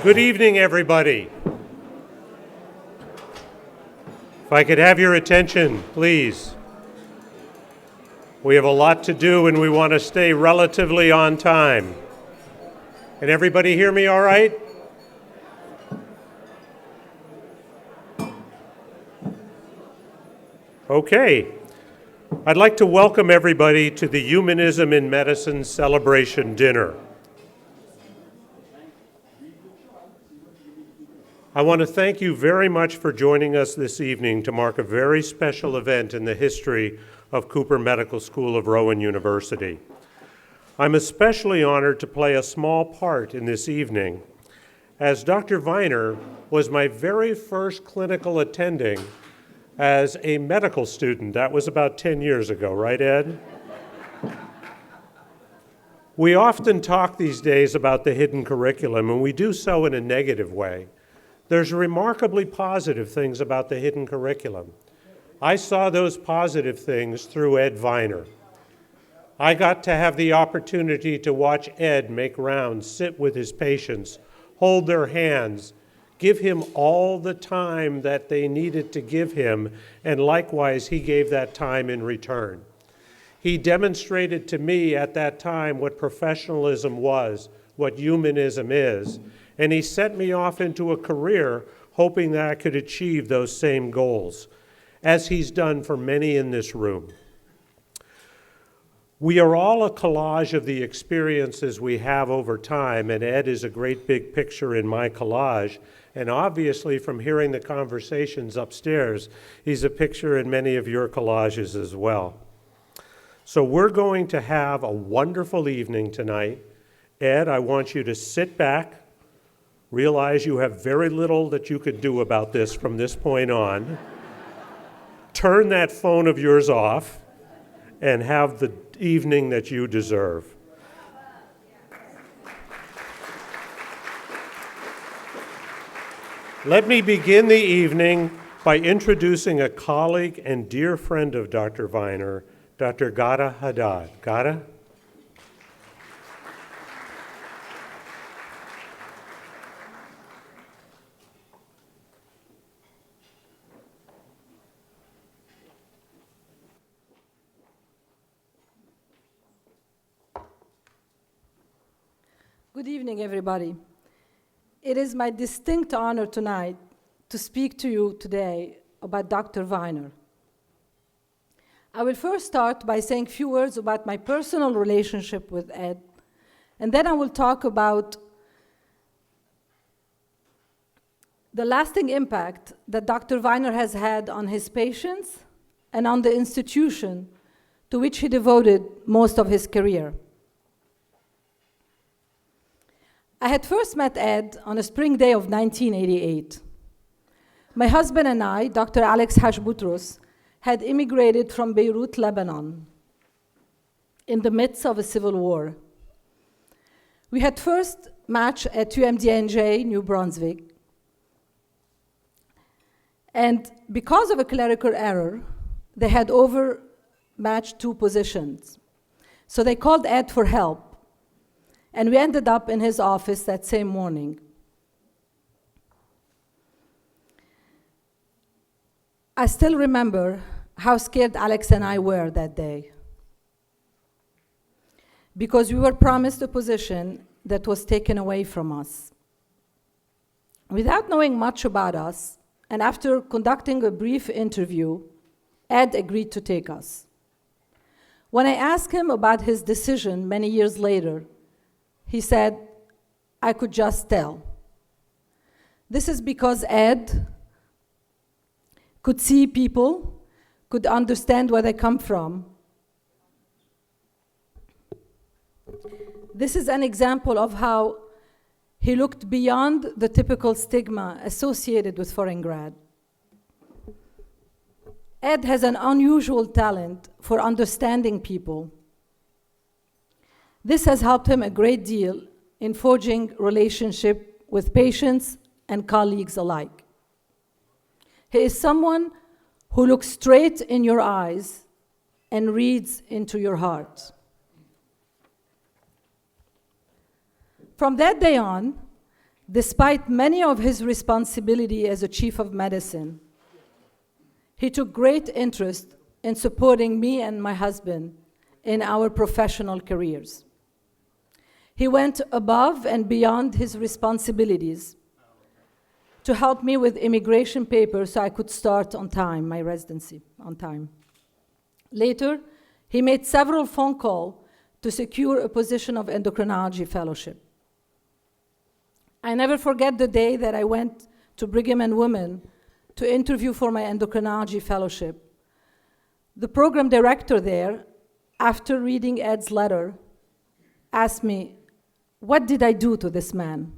Good evening, everybody. If I could have your attention, please. We have a lot to do and we want to stay relatively on time. Can everybody hear me all right? Okay. I'd like to welcome everybody to the Humanism in Medicine Celebration Dinner. I want to thank you very much for joining us this evening to mark a very special event in the history of Cooper Medical School of Rowan University. I'm especially honored to play a small part in this evening, as Dr. Viner was my very first clinical attending as a medical student. That was about 10 years ago, right, Ed? We often talk these days about the hidden curriculum, and we do so in a negative way. There's remarkably positive things about the hidden curriculum. I saw those positive things through Ed Viner. I got to have the opportunity to watch Ed make rounds, sit with his patients, hold their hands, give him all the time that they needed to give him, and likewise, he gave that time in return. He demonstrated to me at that time what professionalism was, what humanism is, and he sent me off into a career hoping that I could achieve those same goals, as he's done for many in this room. We are all a collage of the experiences we have over time, and Ed is a great big picture in my collage, and obviously from hearing the conversations upstairs, he's a picture in many of your collages as well. So we're going to have a wonderful evening tonight. Ed, I want you to sit back, realize you have very little that you could do about this from this point on. Turn that phone of yours off and have the evening that you deserve. Let me begin the evening by introducing a colleague and dear friend of Dr. Viner, Dr. Ghada Haddad. Ghada? Good evening, everybody. It is my distinct honor tonight to speak to you today about Dr. Viner. I will first start by saying a few words about my personal relationship with Ed, and then I will talk about the lasting impact that Dr. Viner has had on his patients and on the institution to which he devoted most of his career. I had first met Ed on a spring day of 1988. My husband and I, Dr. Alex Hashboutros, had immigrated from Beirut, Lebanon, in the midst of a civil war. We had first matched at UMDNJ, New Brunswick. And because of a clerical error, they had overmatched two positions. So they called Ed for help. And we ended up in his office that same morning. I still remember how scared Alex and I were that day, because we were promised a position that was taken away from us. Without knowing much about us, and after conducting a brief interview, Ed agreed to take us. When I asked him about his decision many years later, he said, I could just tell. This is because Ed could see people, could understand where they come from. This is an example of how he looked beyond the typical stigma associated with foreign grad. Ed has an unusual talent for understanding people. This has helped him a great deal in forging relationship with patients and colleagues alike. He is someone who looks straight in your eyes and reads into your heart. From that day on, Despite many of his responsibility as a chief of medicine, he took great interest in supporting me and my husband in our professional careers. He went above and beyond his responsibilities to help me with immigration papers so I could start on time, my residency on time. Later, he made several phone calls to secure a position of endocrinology fellowship. I never forget the day that I went to Brigham and Women to interview for my endocrinology fellowship. The program director there, after reading Ed's letter, asked me, "What did I do to this man?"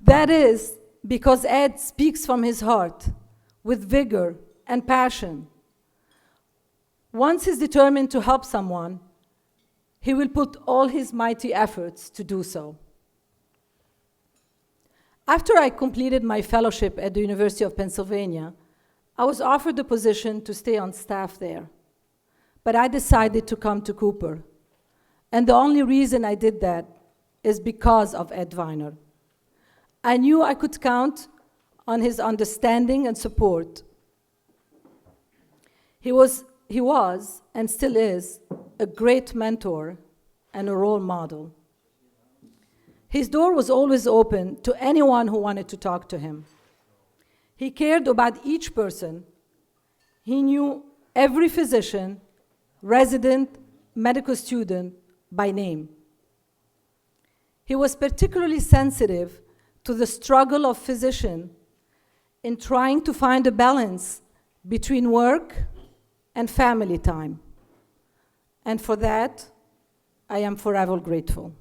That is because Ed speaks from his heart with vigor and passion. Once he's determined to help someone, he will put all his mighty efforts to do so. After I completed my fellowship at the University of Pennsylvania, I was offered the position to stay on staff there. But I decided to come to Cooper. And the only reason I did that is because of Ed Weiner. I knew I could count on his understanding and support. He was and still is a great mentor and a role model. His door was always open to anyone who wanted to talk to him. He cared about each person. He knew every physician, resident, medical student by name. He was particularly sensitive to the struggle of physicians in trying to find a balance between work and family time. And for that, I am forever grateful.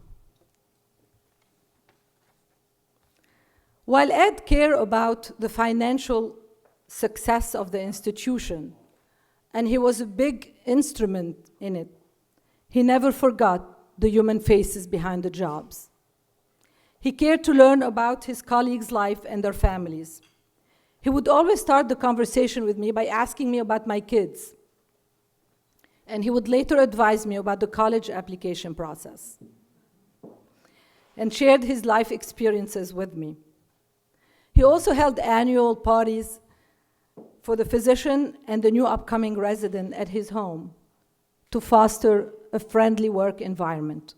While Ed cared about the financial success of the institution, and he was a big instrument in it, he never forgot the human faces behind the jobs. He cared to learn about his colleagues' life and their families. He would always start the conversation with me by asking me about my kids, and he would later advise me about the college application process and shared his life experiences with me. He also held annual parties for the physician and the new upcoming resident at his home to foster a friendly work environment.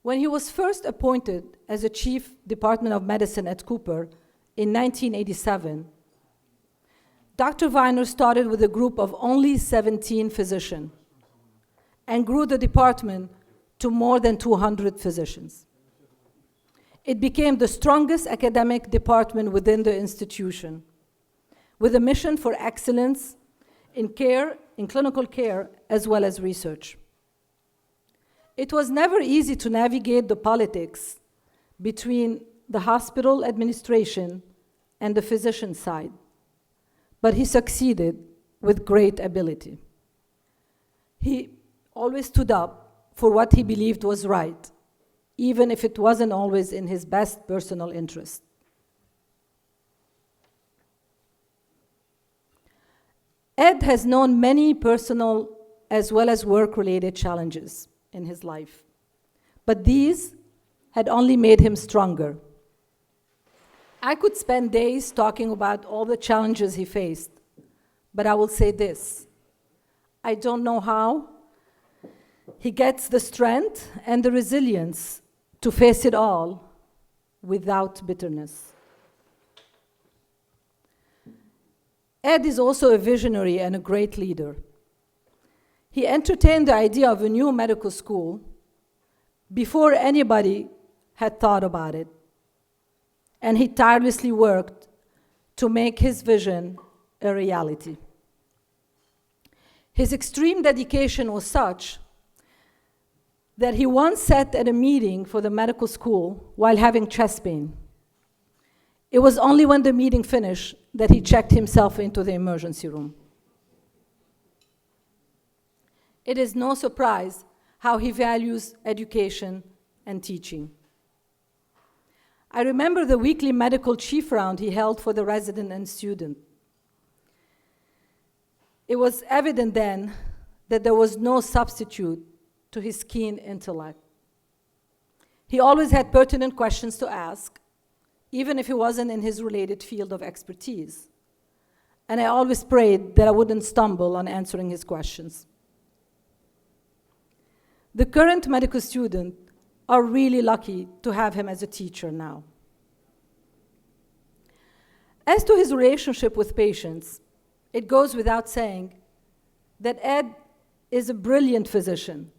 When he was first appointed as a chief Department of Medicine at Cooper in 1987, Dr. Weiner started with a group of only 17 physicians and grew the department to more than 200 physicians. It became the strongest academic department within the institution, with a mission for excellence in care, in clinical care, as well as research. It was never easy to navigate the politics between the hospital administration and the physician side, but he succeeded with great ability. He always stood up for what he believed was right, even if it wasn't always in his best personal interest. Ed has known many personal as well as work-related challenges in his life, but these had only made him stronger. I could spend days talking about all the challenges he faced, but I will say this: I don't know how he gets the strength and the resilience to face it all without bitterness. Ed is also a visionary and a great leader. He entertained the idea of a new medical school before anybody had thought about it, and he tirelessly worked to make his vision a reality. His extreme dedication was such that he once sat at a meeting for the medical school while having chest pain. It was only when the meeting finished that he checked himself into the emergency room. It is no surprise how he values education and teaching. I remember the weekly medical chief round he held for the resident and student. It was evident then that there was no substitute to his keen intellect. He always had pertinent questions to ask, even if he wasn't in his related field of expertise. And I always prayed that I wouldn't stumble on answering his questions. The current medical students are really lucky to have him as a teacher now. As to his relationship with patients, it goes without saying that Ed is a brilliant physician.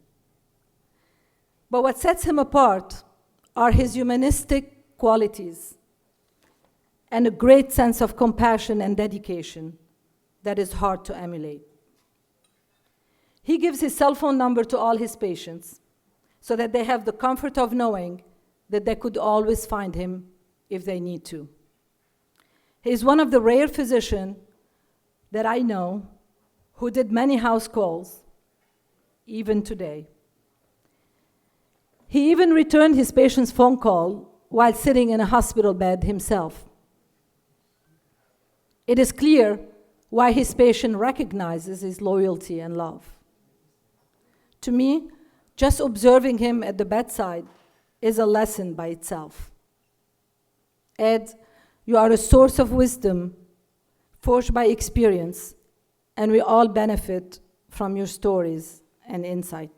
But what sets him apart are his humanistic qualities and a great sense of compassion and dedication that is hard to emulate. He gives his cell phone number to all his patients so that they have the comfort of knowing that they could always find him if they need to. He is one of the rare physicians that I know who did many house calls, even today. He even returned his patient's phone call while sitting in a hospital bed himself. It is clear why his patient recognizes his loyalty and love. To me, just observing him at the bedside is a lesson by itself. Ed, you are a source of wisdom forged by experience, and we all benefit from your stories and insight.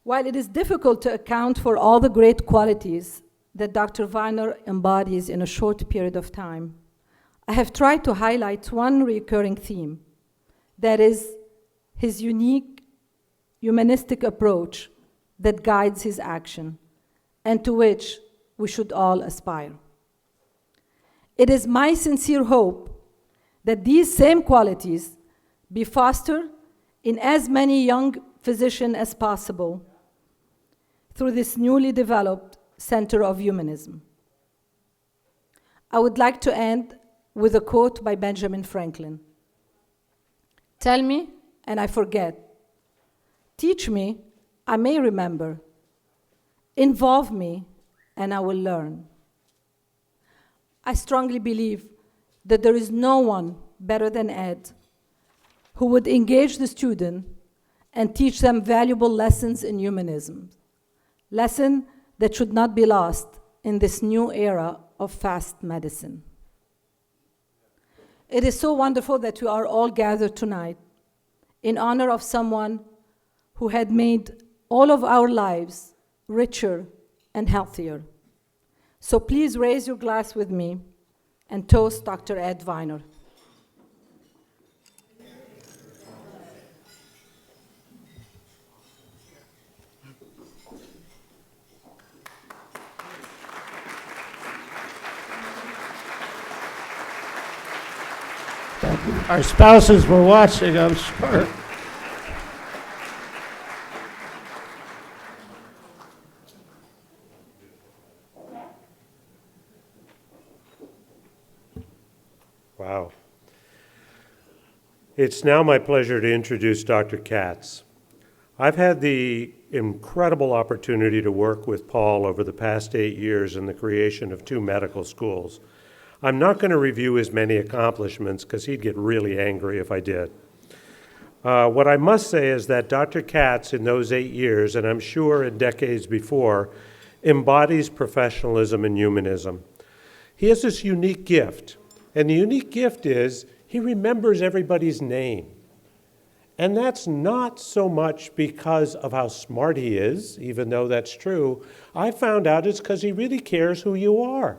While it is difficult to account for all the great qualities that Dr. Weiner embodies in a short period of time, I have tried to highlight one recurring theme, that is his unique humanistic approach that guides his action and to which we should all aspire. It is my sincere hope that these same qualities be fostered in as many young physicians as possible through this newly developed Center of Humanism. I would like to end with a quote by Benjamin Franklin. "Tell me, and I forget. Teach me, I may remember. Involve me, and I will learn." I strongly believe that there is no one better than Ed who would engage the student and teach them valuable lessons in humanism, lessons that should not be lost in this new era of fast medicine. It is so wonderful that we are all gathered tonight in honor of someone who had made all of our lives richer and healthier. So please raise your glass with me and toast Dr. Ed Weiner. Our spouses were watching, I'm sure. Wow. It's now my pleasure to introduce Dr. Katz. I've had the incredible opportunity to work with Paul over the past 8 years in the creation of 2 medical schools. I'm not going to review his many accomplishments because he'd get really angry if I did. What I must say is that Dr. Katz in those 8 years, and I'm sure in decades before, embodies professionalism and humanism. He has this unique gift, and the unique gift is he remembers everybody's name. And that's not so much because of how smart he is, even though that's true. I found out it's because he really cares who you are,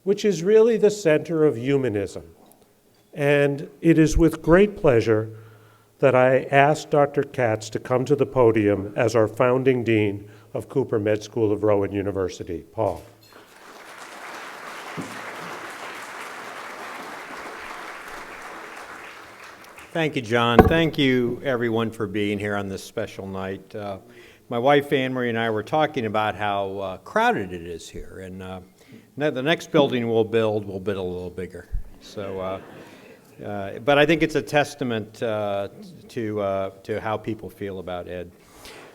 which is really the center of humanism. And it is with great pleasure that I asked Dr. Katz to come to the podium as our founding dean of Cooper Med School of Rowan University. Paul. Thank you, John. Thank you, everyone, for being here on this special night. My wife, Anne-Marie, and I were talking about how crowded it is here. And the next building we'll build a little bigger. So, but I think it's a testament to how people feel about Ed.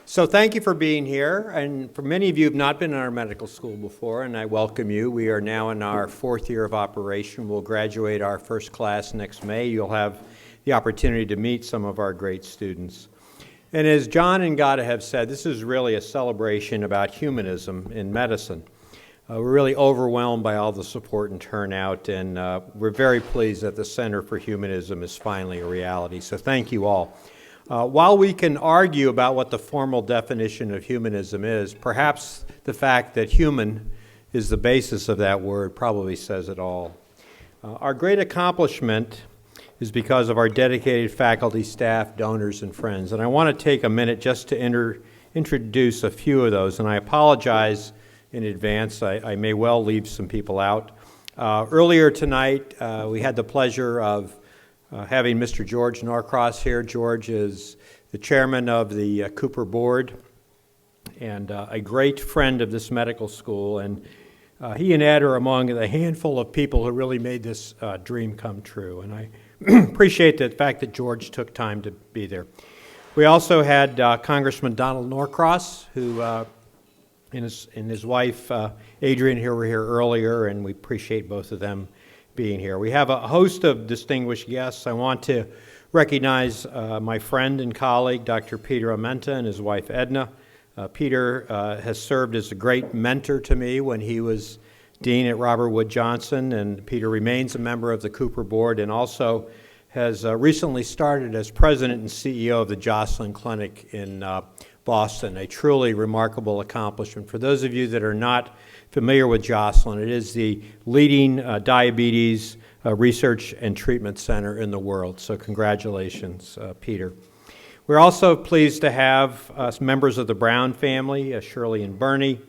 So thank you for being here. And for many of you who have not been in our medical school before, and I welcome you. We are now in our 4th year of operation. We'll graduate our first class next May. You'll have the opportunity to meet some of our great students. And as John and Gada have said, this is really a celebration about humanism in medicine. We're really overwhelmed by all the support and turnout, and we're very pleased that the Center for Humanism is finally a reality. So thank you all. While we can argue about what the formal definition of humanism is, perhaps the fact that human is the basis of that word probably says it all. Our great accomplishment is because of our dedicated faculty, staff, donors, and friends. And I want to take a minute just to introduce a few of those, and I apologize in advance. I may well leave some people out. Earlier tonight, we had the pleasure of having Mr. George Norcross here. George is the chairman of the Cooper Board and a great friend of this medical school. And he and Ed are among the handful of people who really made this dream come true. And I appreciate the fact that George took time to be there. We also had Congressman Donald Norcross, who and his wife Adrian here were here earlier, and we appreciate both of them being here. We have a host of distinguished guests. I want to recognize my friend and colleague, Dr. Peter Amenta, and his wife Edna. Peter has served as a great mentor to me when he was dean at Robert Wood Johnson, and Peter remains a member of the Cooper Board and also has recently started as president and CEO of the Joslin Clinic in Boston, a truly remarkable accomplishment. For those of you that are not familiar with Joslin, it is the leading diabetes research and treatment center in the world. So congratulations, Peter. We're also pleased to have members of the Brown family, Shirley and Bernie.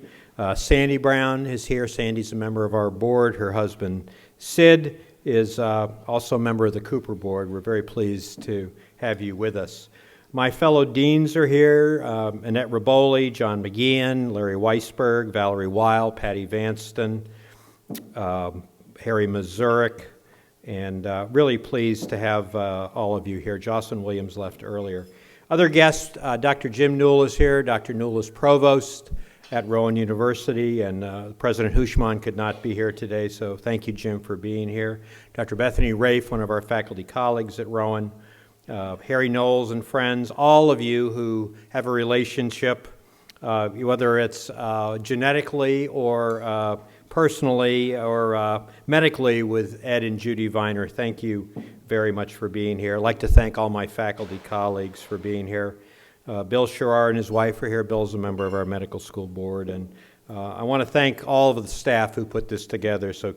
Sandy Brown is here. Sandy's a member of our board. Her husband, Sid, is also a member of the Cooper Board. We're very pleased to have you with us. My fellow deans are here, Annette Riboli, John McGeehan, Larry Weisberg, Valerie Weil, Patty Vanston, Harry Mazurik, and really pleased to have all of you here. Jocelyn Williams left earlier. Other guests, Dr. Jim Newell is here. Dr. Newell is provost at Rowan University, and President Hushman could not be here today, so thank you, Jim, for being here. Dr. Bethany Rafe, one of our faculty colleagues at Rowan, Harry Knowles and friends, all of you who have a relationship, whether it's genetically or personally or medically with Ed and Judy Viner. Thank you very much for being here. I'd like to thank all my faculty colleagues for being here. Bill Sherrar and his wife are here. Bill's a member of our medical school board. And I want to thank all of the staff who put this together. So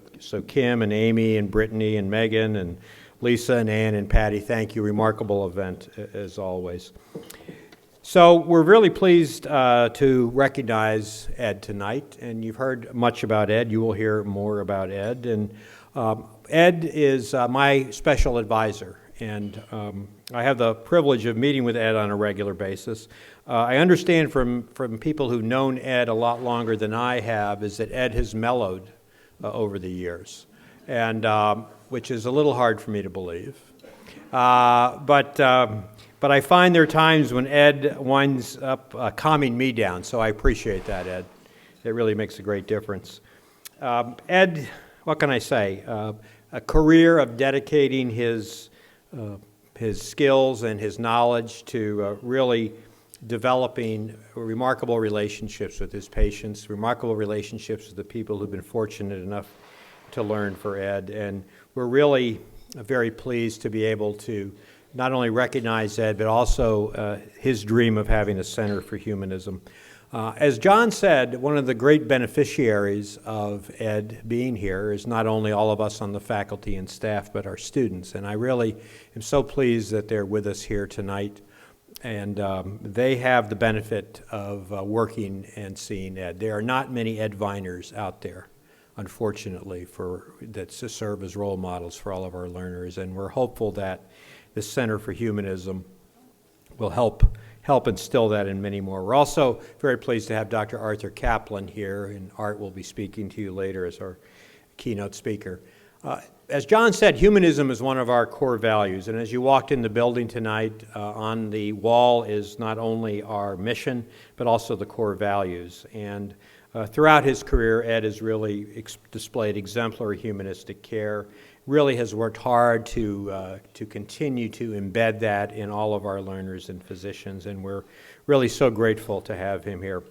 Kim and Amy and Brittany and Megan and Lisa and Ann and Patty, thank you. Remarkable event, as always. So we're really pleased to recognize Ed tonight, and you've heard much about Ed. You will hear more about Ed. And Ed is my special advisor, and I have the privilege of meeting with Ed on a regular basis. I understand from people who've known Ed a lot longer than I have is that Ed has mellowed over the years, and which is a little hard for me to believe. But I find there are times when Ed winds up calming me down, so I appreciate that, Ed. It really makes a great difference. Ed, what can I say? A career of dedicating his skills and his knowledge to really developing remarkable relationships with his patients, remarkable relationships with the people who've been fortunate enough to learn for Ed. And we're really very pleased to be able to not only recognize Ed, but also his dream of having a Center for Humanism. As John said, one of the great beneficiaries of Ed being here is not only all of us on the faculty and staff, but our students. And I really am so pleased that they're with us here tonight. And they have the benefit of working and seeing Ed. There are not many Ed Viners out there, unfortunately, that serve as role models for all of our learners. And we're hopeful that the Center for Humanism will help instill that in many more. We're also very pleased to have Dr. Arthur Kaplan here, and Art will be speaking to you later as our keynote speaker. As John said, humanism is one of our core values, and as you walked in the building tonight, on the wall is not only our mission, but also the core values. And Throughout his career, Ed has really displayed exemplary humanistic care, really has worked hard to continue to embed that in all of our learners and physicians, and we're really so grateful to have him here.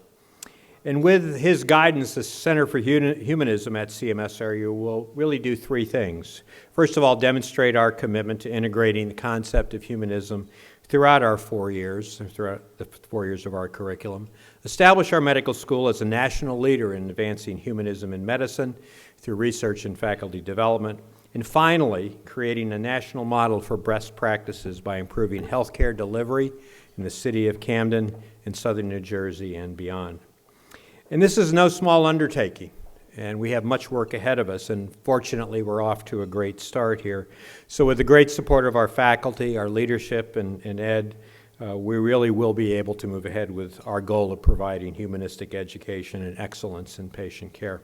And with his guidance, the Center for Humanism at CMSRU will really do three things. First of all, demonstrate our commitment to integrating the concept of humanism throughout our 4 years, throughout the 4 years of our curriculum. Establish our medical school as a national leader in advancing humanism in medicine through research and faculty development. And finally, creating a national model for best practices by improving healthcare delivery in the city of Camden, in southern New Jersey, and beyond. And this is no small undertaking, and we have much work ahead of us, and fortunately we're off to a great start here. So with the great support of our faculty, our leadership, and Ed, we really will be able to move ahead with our goal of providing humanistic education and excellence in patient care.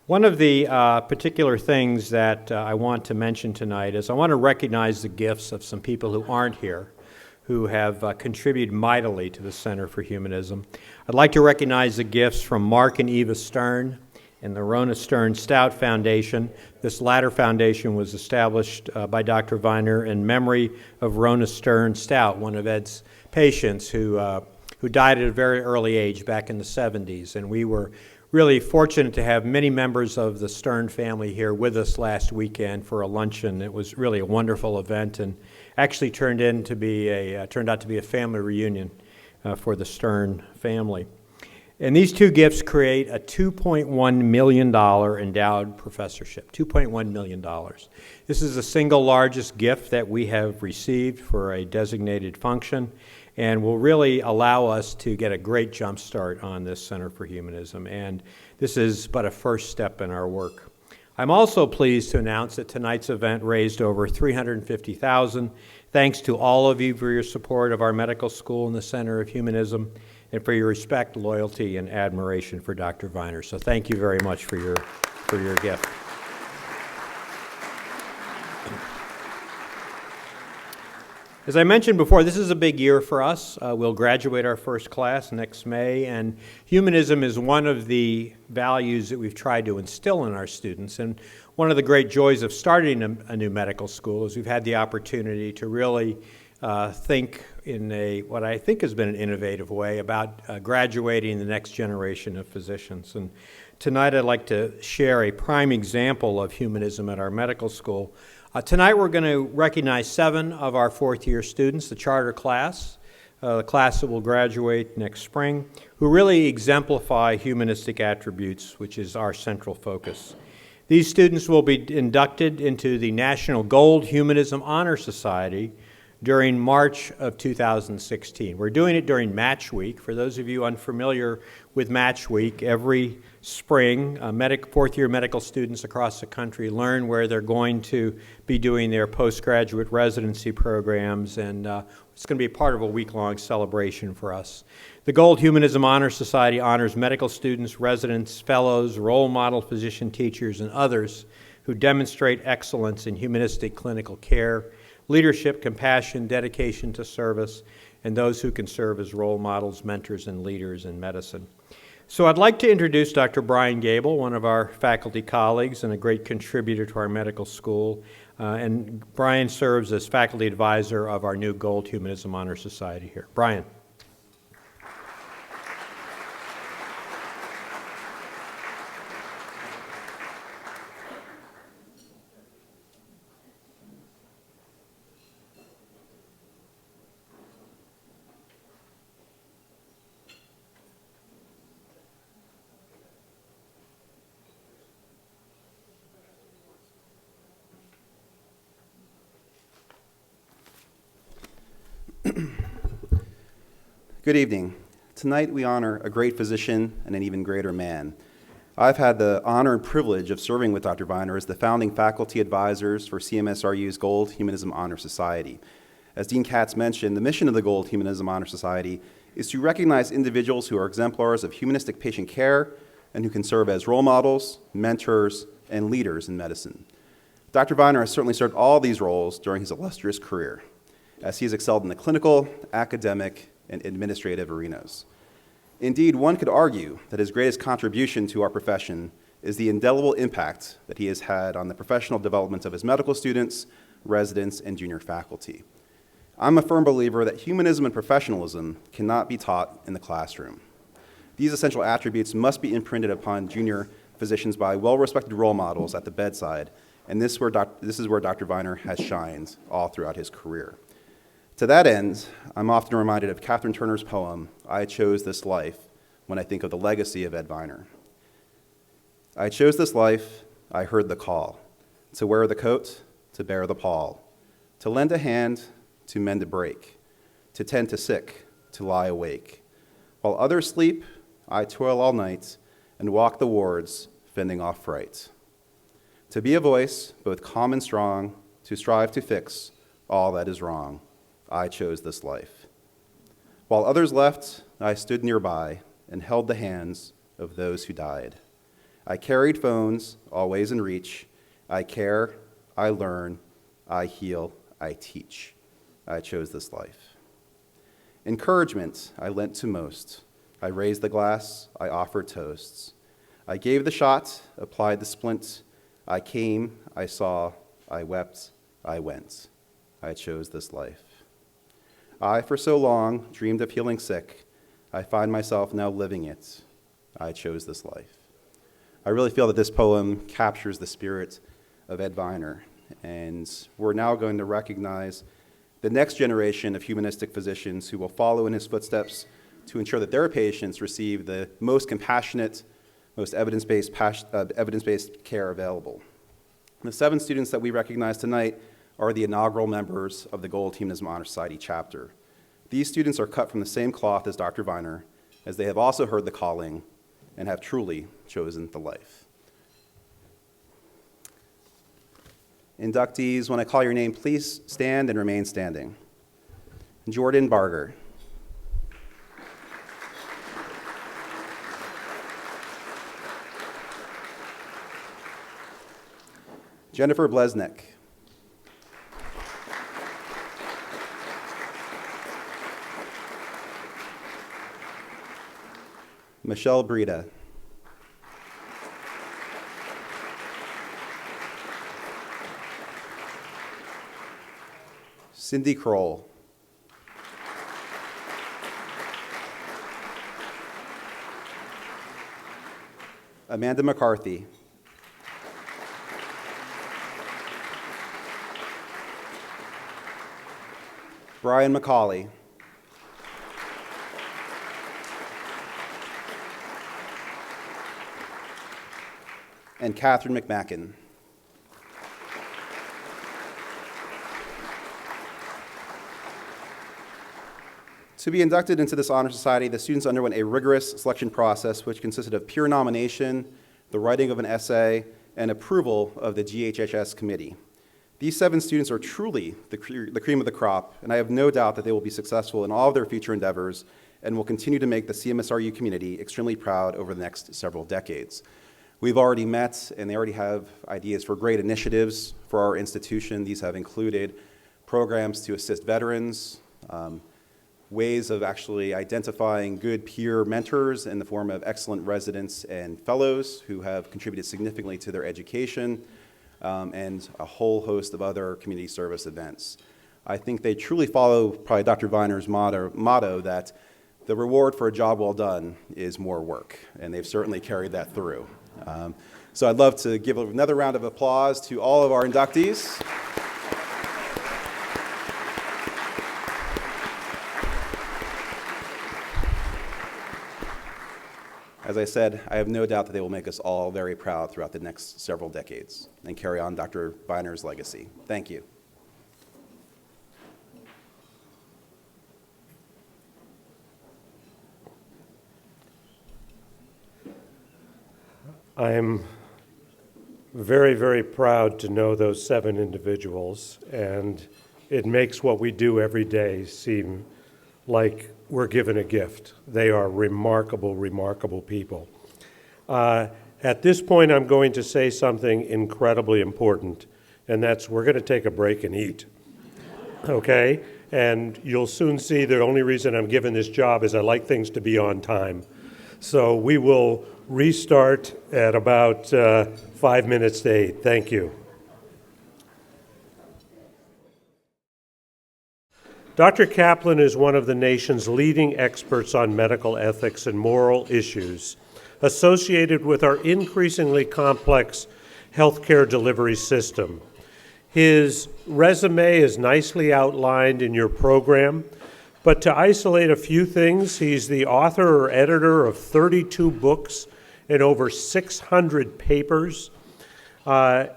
One of the particular things that I want to mention tonight is I want to recognize the gifts of some people who aren't here, who have contributed mightily to the Center for Humanism. I'd like to recognize the gifts from Mark and Eva Stern and the Rona Stern Stout Foundation. This latter foundation was established by Dr. Viner in memory of Rona Stern Stout, one of Ed's patients who died at a very early age back in the 70s. And we were really fortunate to have many members of the Stern family here with us last weekend for a luncheon. It was really a wonderful event and actually turned out to be a family reunion for the Stern family. And these two gifts create a $2.1 million endowed professorship, $2.1 million. This is the single largest gift that we have received for a designated function and will really allow us to get a great jump start on this Center for Humanism. And this is but a first step in our work. I'm also pleased to announce that tonight's event raised over $350,000. Thanks to all of you for your support of our medical school and the Center of Humanism, and for your respect, loyalty, and admiration for Dr. Viner. So thank you very much for your gift. As I mentioned before, this is a big year for us. We'll graduate our first class next May, and humanism is one of the values that we've tried to instill in our students. And one of the great joys of starting a new medical school is we've had the opportunity to really think in what I think has been an innovative way about graduating the next generation of physicians. And tonight I'd like to share a prime example of humanism at our medical school. Tonight we're going to recognize 7 of our fourth-year students, the charter class, the class that will graduate next spring, who really exemplify humanistic attributes, which is our central focus. These students will be inducted into the National Gold Humanism Honor Society during March of 2016. We're doing it during Match Week. For those of you unfamiliar with Match Week, every spring, fourth-year medical students across the country learn where they're going to be doing their postgraduate residency programs, and it's going to be part of a week-long celebration for us. The Gold Humanism Honor Society honors medical students, residents, fellows, role model physician teachers, and others who demonstrate excellence in humanistic clinical care, leadership, compassion, dedication to service, and those who can serve as role models, mentors, and leaders in medicine. So I'd like to introduce Dr. Brian Gable, one of our faculty colleagues and a great contributor to our medical school. And Brian serves as faculty advisor of our new Gold Humanism Honor Society here. Brian. Good evening. Tonight we honor a great physician and an even greater man. I've had the honor and privilege of serving with Dr. Viner as the founding faculty advisors for CMSRU's Gold Humanism Honor Society. As Dean Katz mentioned, the mission of the Gold Humanism Honor Society is to recognize individuals who are exemplars of humanistic patient care and who can serve as role models, mentors, and leaders in medicine. Dr. Viner has certainly served all these roles during his illustrious career, as he has excelled in the clinical, academic, and administrative arenas. Indeed, one could argue that his greatest contribution to our profession is the indelible impact that he has had on the professional development of his medical students, residents, and junior faculty. I'm a firm believer that humanism and professionalism cannot be taught in the classroom. These essential attributes must be imprinted upon junior physicians by well-respected role models at the bedside, and this is where Dr. Viner has shined all throughout his career. To that end, I'm often reminded of Catherine Turner's poem, "I Chose This Life," when I think of the legacy of Ed Viner. I chose this life, I heard the call, to wear the coat, to bear the pall, to lend a hand, to mend a break, to tend to sick, to lie awake. While others sleep, I toil all night and walk the wards, fending off fright. To be a voice, both calm and strong, to strive to fix all that is wrong, I chose this life. While others left, I stood nearby and held the hands of those who died. I carried phones, always in reach. I care, I learn, I heal, I teach. I chose this life. Encouragement I lent to most. I raised the glass, I offered toasts. I gave the shot, applied the splint. I came, I saw, I wept, I went. I chose this life. I, for so long, dreamed of healing sick. I find myself now living it. I chose this life. I really feel that this poem captures the spirit of Ed Viner, and we're now going to recognize the next generation of humanistic physicians who will follow in his footsteps to ensure that their patients receive the most compassionate, most evidence-based care available. The 7 students that we recognize tonight are the inaugural members of the Gold Humanism Honor Society chapter. These students are cut from the same cloth as Dr. Viner, as they have also heard the calling and have truly chosen the life. Inductees, when I call your name, please stand and remain standing. Jordan Barger. Jennifer Blesnick. Michelle Brita. Cindy Kroll. Amanda McCarthy. Brian McCauley. And Catherine McMacken. To be inducted into this honor society, the students underwent a rigorous selection process which consisted of peer nomination, the writing of an essay, and approval of the GHHS committee. These 7 students are truly the cream of the crop, and I have no doubt that they will be successful in all of their future endeavors and will continue to make the CMSRU community extremely proud over the next several decades. We've already met, and they already have ideas for great initiatives for our institution. These have included programs to assist veterans, ways of actually identifying good peer mentors in the form of excellent residents and fellows who have contributed significantly to their education, and a whole host of other community service events. I think they truly follow probably Dr. Viner's motto that the reward for a job well done is more work, and they've certainly carried that through. So I'd love to give another round of applause to all of our inductees. As I said, I have no doubt that they will make us all very proud throughout the next several decades and carry on Dr. Viner's legacy. Thank you. I am very, very proud to know those 7 individuals, and it makes what we do every day seem like we're given a gift. They are remarkable, remarkable people. At this point, I'm going to say something incredibly important, and that's we're going to take a break and eat, okay? And you'll soon see the only reason I'm given this job is I like things to be on time. So we will restart at about 5 minutes to 8. Thank you. Dr. Kaplan is one of the nation's leading experts on medical ethics and moral issues associated with our increasingly complex healthcare delivery system. His resume is nicely outlined in your program, but to isolate a few things, he's the author or editor of 32 books and over 600 papers.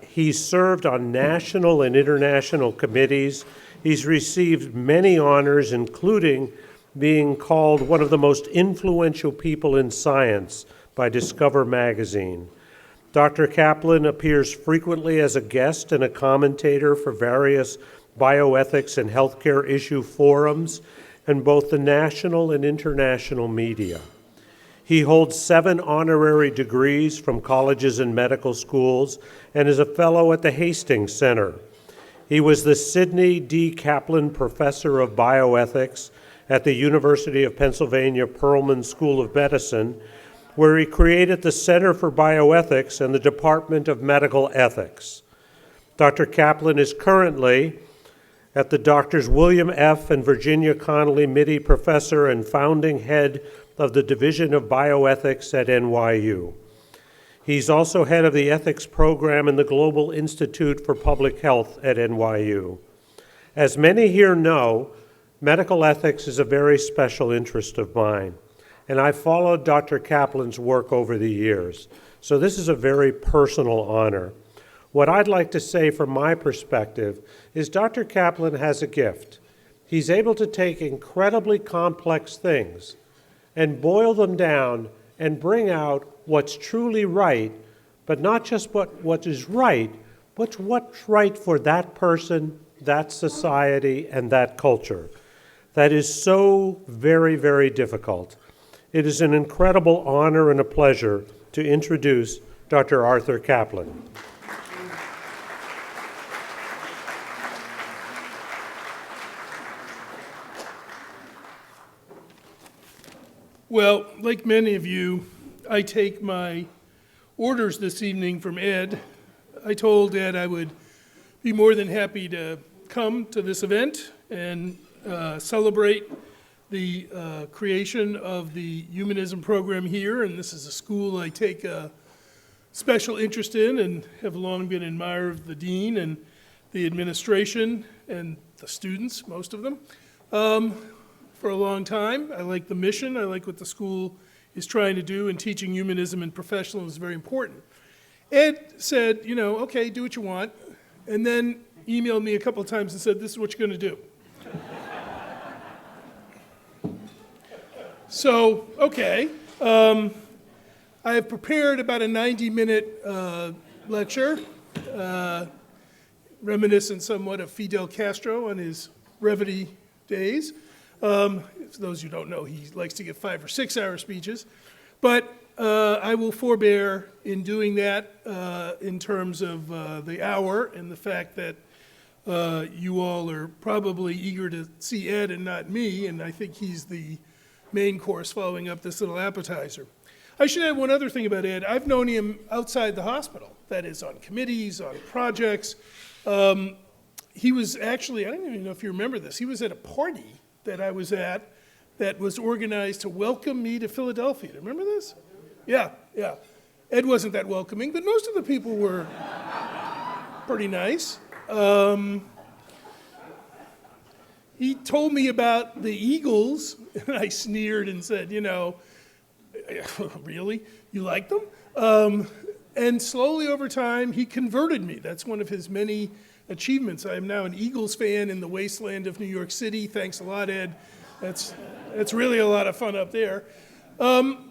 He's served on national and international committees. He's received many honors, including being called one of the most influential people in science by Discover magazine. Dr. Kaplan appears frequently as a guest and a commentator for various bioethics and healthcare issue forums in both the national and international media. He holds 7 honorary degrees from colleges and medical schools and is a fellow at the Hastings Center. He was the Sidney D. Kaplan Professor of Bioethics at the University of Pennsylvania Perelman School of Medicine, where he created the Center for Bioethics and the Department of Medical Ethics. Dr. Kaplan is currently at the Drs. William F. and Virginia Connolly Mitty Professor and founding head of the Division of Bioethics at NYU. He's also head of the ethics program in the Global Institute for Public Health at NYU. As many here know, medical ethics is a very special interest of mine, and I've followed Dr. Kaplan's work over the years, so this is a very personal honor. What I'd like to say from my perspective is Dr. Kaplan has a gift. He's able to take incredibly complex things and boil them down and bring out what's truly right, but not just what is right, but what's right for that person, that society, and that culture. That is so very, very difficult. It is an incredible honor and a pleasure to introduce Dr. Arthur Kaplan. Well, like many of you, I take my orders this evening from Ed. I told Ed I would be more than happy to come to this event and celebrate the creation of the Humanism program here, and this is a school I take a special interest in and have long been an admirer of the dean and the administration and the students, most of them, for a long time. I like the mission. I like what the school is trying to do, and teaching humanism and professionalism is very important. Ed said, you know, okay, do what you want, and then emailed me a couple of times and said, this is what you're going to do. So, okay. I have prepared about a 90-minute lecture, reminiscent somewhat of Fidel Castro on his brevity days. For those who don't know, he likes to give 5 or 6 hour speeches. But I will forbear in doing that in terms of the hour and the fact that you all are probably eager to see Ed and not me, and I think he's the main course following up this little appetizer. I should add one other thing about Ed. I've known him outside the hospital, that is on committees, on projects. He was actually, I don't even know if you remember this, he was at a party that I was at that was organized to welcome me to Philadelphia. Do you remember this? Yeah. Ed wasn't that welcoming, but most of the people were pretty nice. He told me about the Eagles, and I sneered and said, you know, really? You like them? And slowly over time, he converted me. That's one of his many achievements. I am now an Eagles fan in the wasteland of New York City. Thanks a lot, Ed. That's really a lot of fun up there.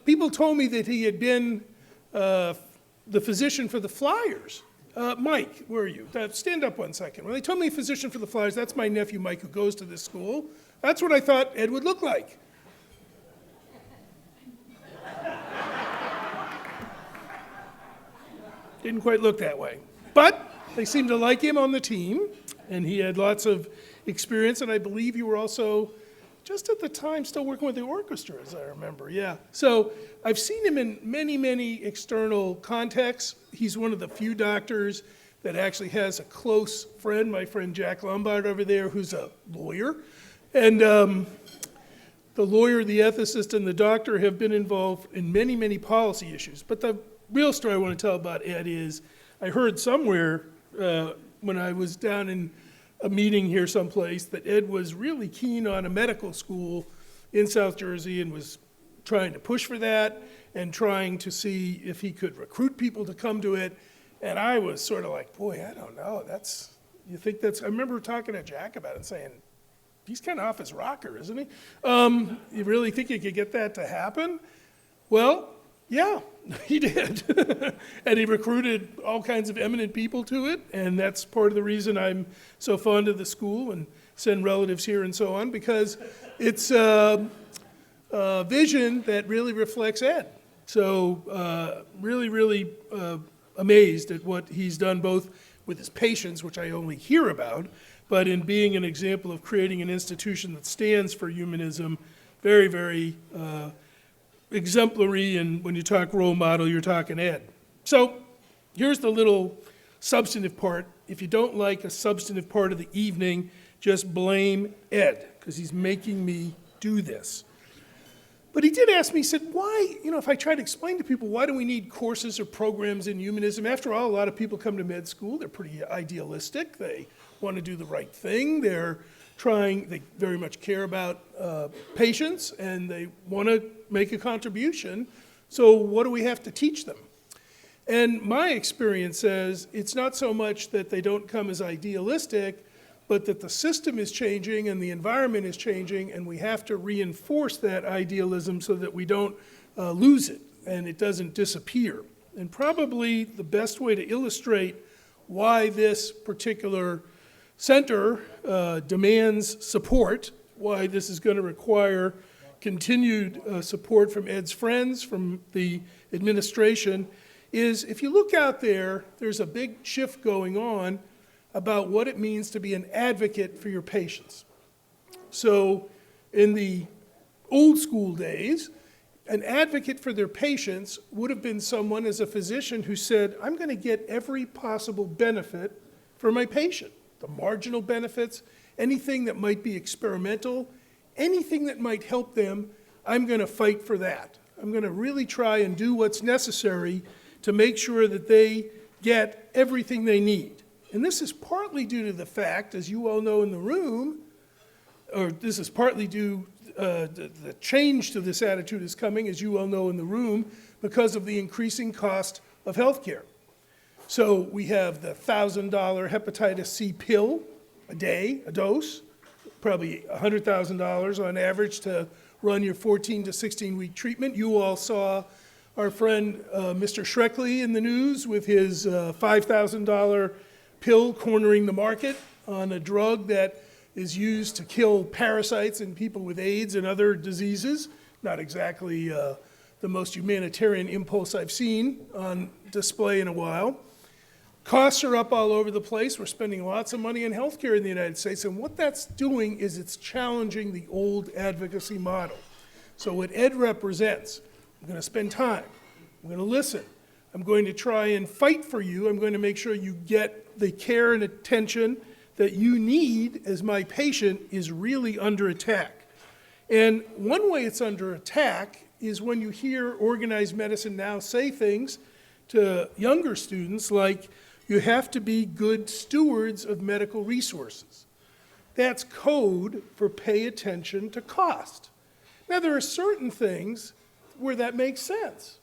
People told me that he had been the physician for the Flyers. Mike, where are you? Stand up one second. When they told me physician for the Flyers, that's my nephew Mike who goes to this school. That's what I thought Ed would look like. Didn't quite look that way. But they seemed to like him on the team, and he had lots of experience, and I believe you were also, just at the time, still working with the orchestra, as I remember, yeah. So I've seen him in many, many external contexts. He's one of the few doctors that actually has a close friend, my friend Jack Lombard over there, who's a lawyer. And the lawyer, the ethicist, and the doctor have been involved in many, many policy issues. But the real story I want to tell about Ed is, I heard somewhere when I was down in a meeting here someplace that Ed was really keen on a medical school in South Jersey and was trying to push for that and trying to see if he could recruit people to come to it. And I was sort of like, boy, I don't know. You think that's, I remember talking to Jack about it and saying, he's kind of off his rocker, isn't he? You really think you could get that to happen? Well, yeah, he did. And he recruited all kinds of eminent people to it, and that's part of the reason I'm so fond of the school and send relatives here and so on, because it's a vision that really reflects Ed. So really, really amazed at what he's done, both with his patients, which I only hear about, but in being an example of creating an institution that stands for humanism, very, very exemplary, and when you talk role model, you're talking Ed. So here's the little substantive part. If you don't like a substantive part of the evening, just blame Ed, because he's making me do this. But he did ask me, he said, why, if I try to explain to people, why do we need courses or programs in humanism? After all, a lot of people come to med school, they're pretty idealistic, they want to do the right thing, they very much care about patients, and they want to make a contribution, so what do we have to teach them? And my experience says it's not so much that they don't come as idealistic, but that the system is changing and the environment is changing, and we have to reinforce that idealism so that we don't lose it and it doesn't disappear. And probably the best way to illustrate why this particular center demands support, why this is going to require continued support from Ed's friends, from the administration, is if you look out there, there's a big shift going on about what it means to be an advocate for your patients. So in the old school days, an advocate for their patients would have been someone as a physician who said, I'm going to get every possible benefit for my patient. The marginal benefits, anything that might be experimental, anything that might help them, I'm going to fight for that. I'm going to really try and do what's necessary to make sure that they get everything they need. And this is partly due to the fact, as you all know in the room, or this is partly due, the change to this attitude is coming, as you all know in the room, because of the increasing cost of health care. So we have the $1,000 hepatitis C pill a day, a dose, probably $100,000 on average to run your 14 to 16-week treatment. You all saw our friend Mr. Shreckley in the news with his $5,000 pill cornering the market on a drug that is used to kill parasites in people with AIDS and other diseases. Not exactly the most humanitarian impulse I've seen on display in a while. Costs are up all over the place. We're spending lots of money on healthcare in the United States, and what that's doing is it's challenging the old advocacy model. So what Ed represents, I'm going to spend time, I'm going to listen, I'm going to try and fight for you, I'm going to make sure you get the care and attention that you need as my patient is really under attack. And one way it's under attack is when you hear organized medicine now say things to younger students like, you have to be good stewards of medical resources. That's code for pay attention to cost. Now, there are certain things where that makes sense.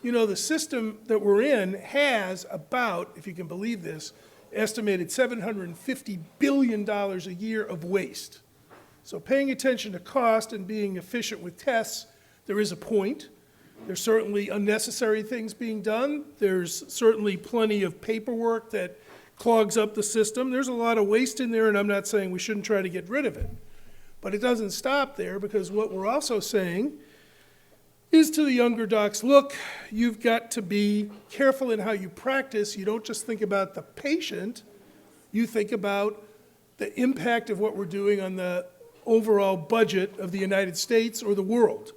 You know, the system that we're in has about, if you can believe this, estimated $750 billion a year of waste. So paying attention to cost and being efficient with tests, there is a point. There's certainly unnecessary things being done. There's certainly plenty of paperwork that clogs up the system. There's a lot of waste in there, and I'm not saying we shouldn't try to get rid of it. But it doesn't stop there, because what we're also saying is to the younger docs, look, you've got to be careful in how you practice. You don't just think about the patient, you think about the impact of what we're doing on the overall budget of the United States or the world.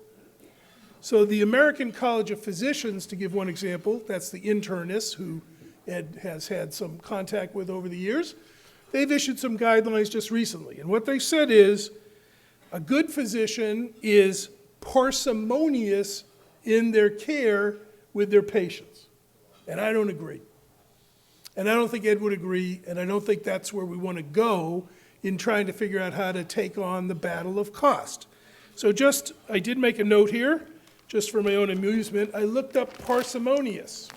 So the American College of Physicians, to give one example, that's the internist who Ed has had some contact with over the years, they've issued some guidelines just recently. And what they said is, a good physician is parsimonious in their care with their patients. And I don't agree. And I don't think Ed would agree, and I don't think that's where we want to go in trying to figure out how to take on the battle of cost. So I did make a note here, just for my own amusement. I looked up parsimonious.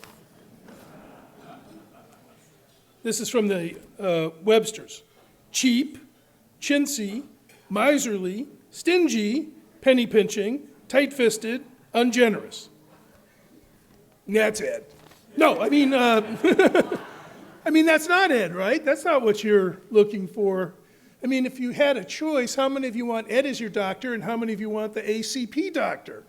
This is from the Webster's. Cheap, chintzy, miserly, stingy, penny pinching, tight-fisted, ungenerous. And that's Ed. No, I mean, that's not Ed, right? That's not what you're looking for. I mean, if you had a choice, how many of you want Ed as your doctor and how many of you want the ACP doctor?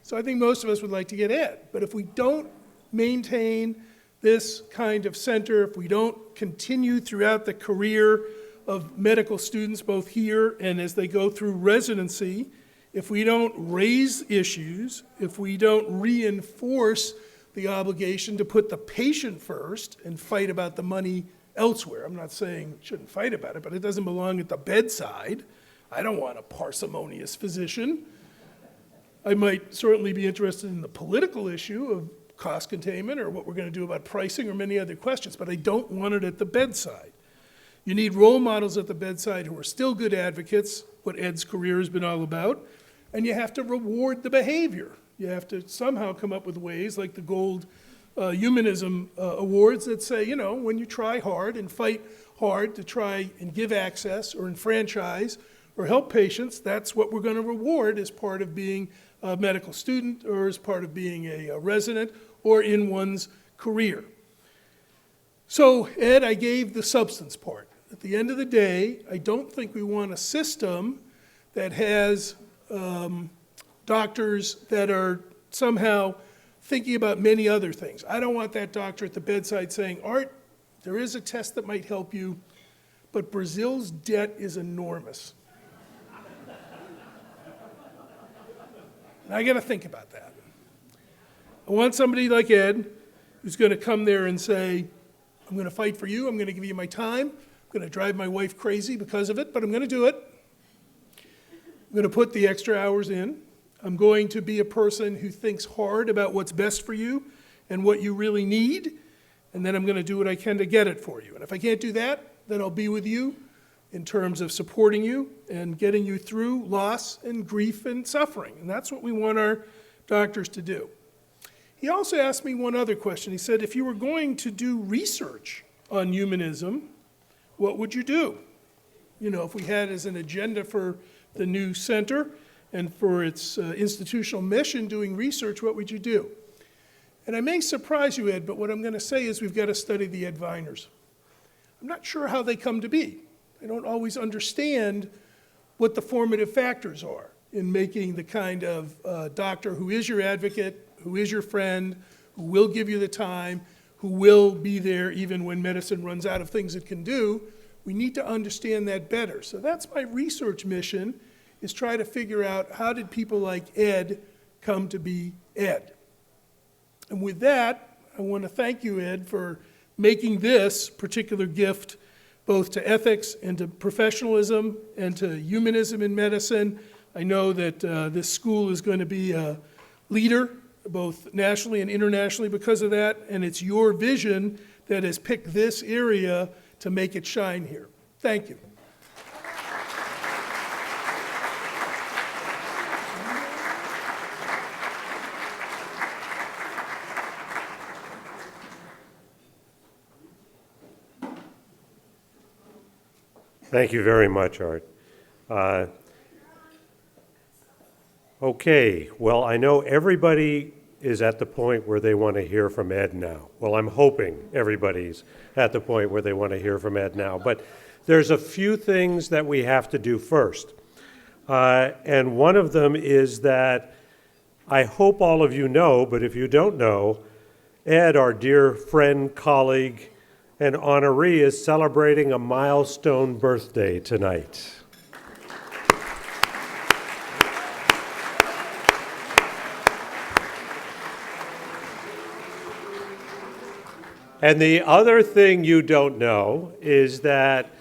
So I think most of us would like to get Ed. But if we don't maintain this kind of center, if we don't continue throughout the career of medical students, both here and as they go through residency, if we don't raise issues, if we don't reinforce the obligation to put the patient first and fight about the money elsewhere. I'm not saying we shouldn't fight about it, but it doesn't belong at the bedside. I don't want a parsimonious physician. I might certainly be interested in the political issue of cost containment or what we're going to do about pricing or many other questions, but I don't want it at the bedside. You need role models at the bedside who are still good advocates, what Ed's career has been all about, and you have to reward the behavior. You have to somehow come up with ways like the Gold Humanism Awards that say, you know, when you try hard and fight hard to try and give access or enfranchise or help patients, that's what we're going to reward as part of being a medical student or as part of being a resident or in one's career. So, Ed, I gave the substance part. At the end of the day, I don't think we want a system that has doctors that are somehow thinking about many other things. I don't want that doctor at the bedside saying, Art, there is a test that might help you, but Brazil's debt is enormous. And I got to think about that. I want somebody like Ed who's going to come there and say, I'm going to fight for you, I'm going to give you my time, I'm going to drive my wife crazy because of it, but I'm going to do it. I'm going to put the extra hours in. I'm going to be a person who thinks hard about what's best for you and what you really need, and then I'm going to do what I can to get it for you. And if I can't do that, then I'll be with you in terms of supporting you and getting you through loss and grief and suffering. And that's what we want our doctors to do. He also asked me one other question. He said, if you were going to do research on humanism, what would you do? You know, if we had as an agenda for the new center and for its institutional mission doing research, what would you do? And I may surprise you, Ed, but what I'm going to say is we've got to study the Ed Viners. I'm not sure how they come to be. I don't always understand what the formative factors are in making the kind of doctor who is your advocate, who is your friend, who will give you the time, who will be there even when medicine runs out of things it can do. We need to understand that better. So that's my research mission, is try to figure out how did people like Ed come to be Ed. And with that, I want to thank you, Ed, for making this particular gift both to ethics and to professionalism and to humanism in medicine. I know that this school is going to be a leader, both nationally and internationally because of that, and it's your vision that has picked this area to make it shine here. Thank you. Thank you very much, Art. Okay, well, I know everybody is at the point where they want to hear from Ed now. Well, I'm hoping everybody's at the point where they want to hear from Ed now. But there's a few things that we have to do first. And one of them is that I hope all of you know, but if you don't know, Ed, our dear friend, colleague, an honoree is celebrating a milestone birthday tonight. And the other thing you don't know is that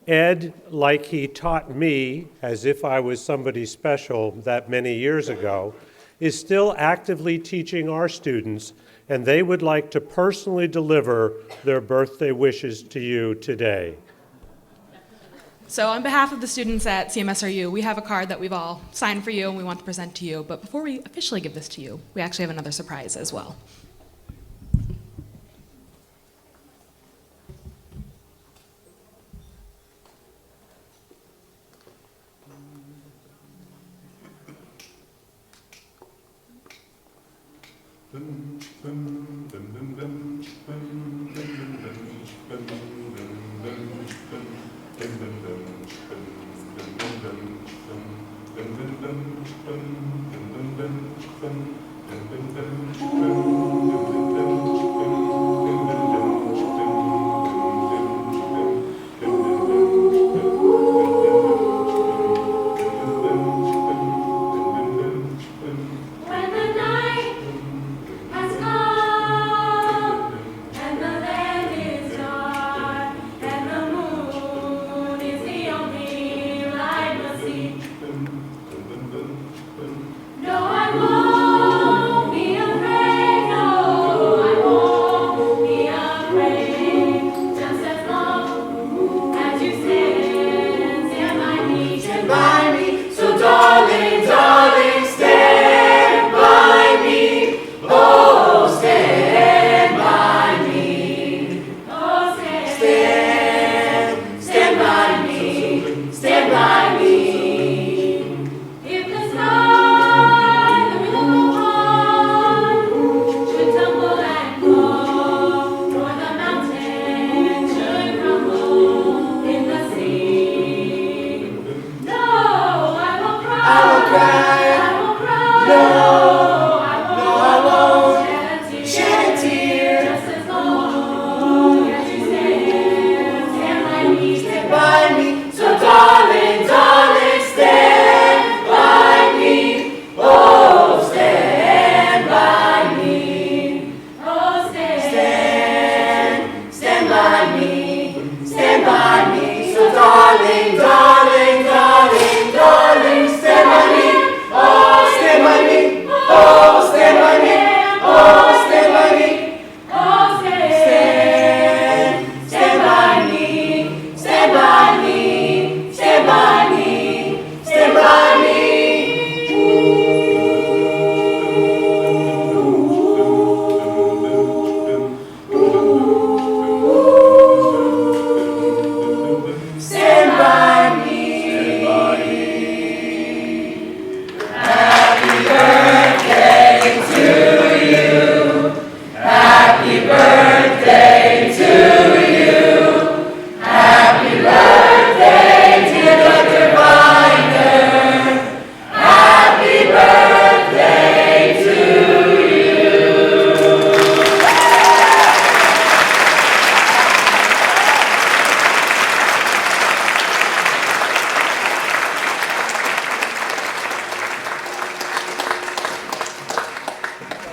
Ed, like he taught me, as if I was somebody special that many years ago, is still actively teaching our students, and they would like to personally deliver their birthday wishes to you today. So on behalf of the students at CMSRU, we have a card that we've all signed for you and we want to present to you. But before we officially give this to you, we actually have another surprise as well.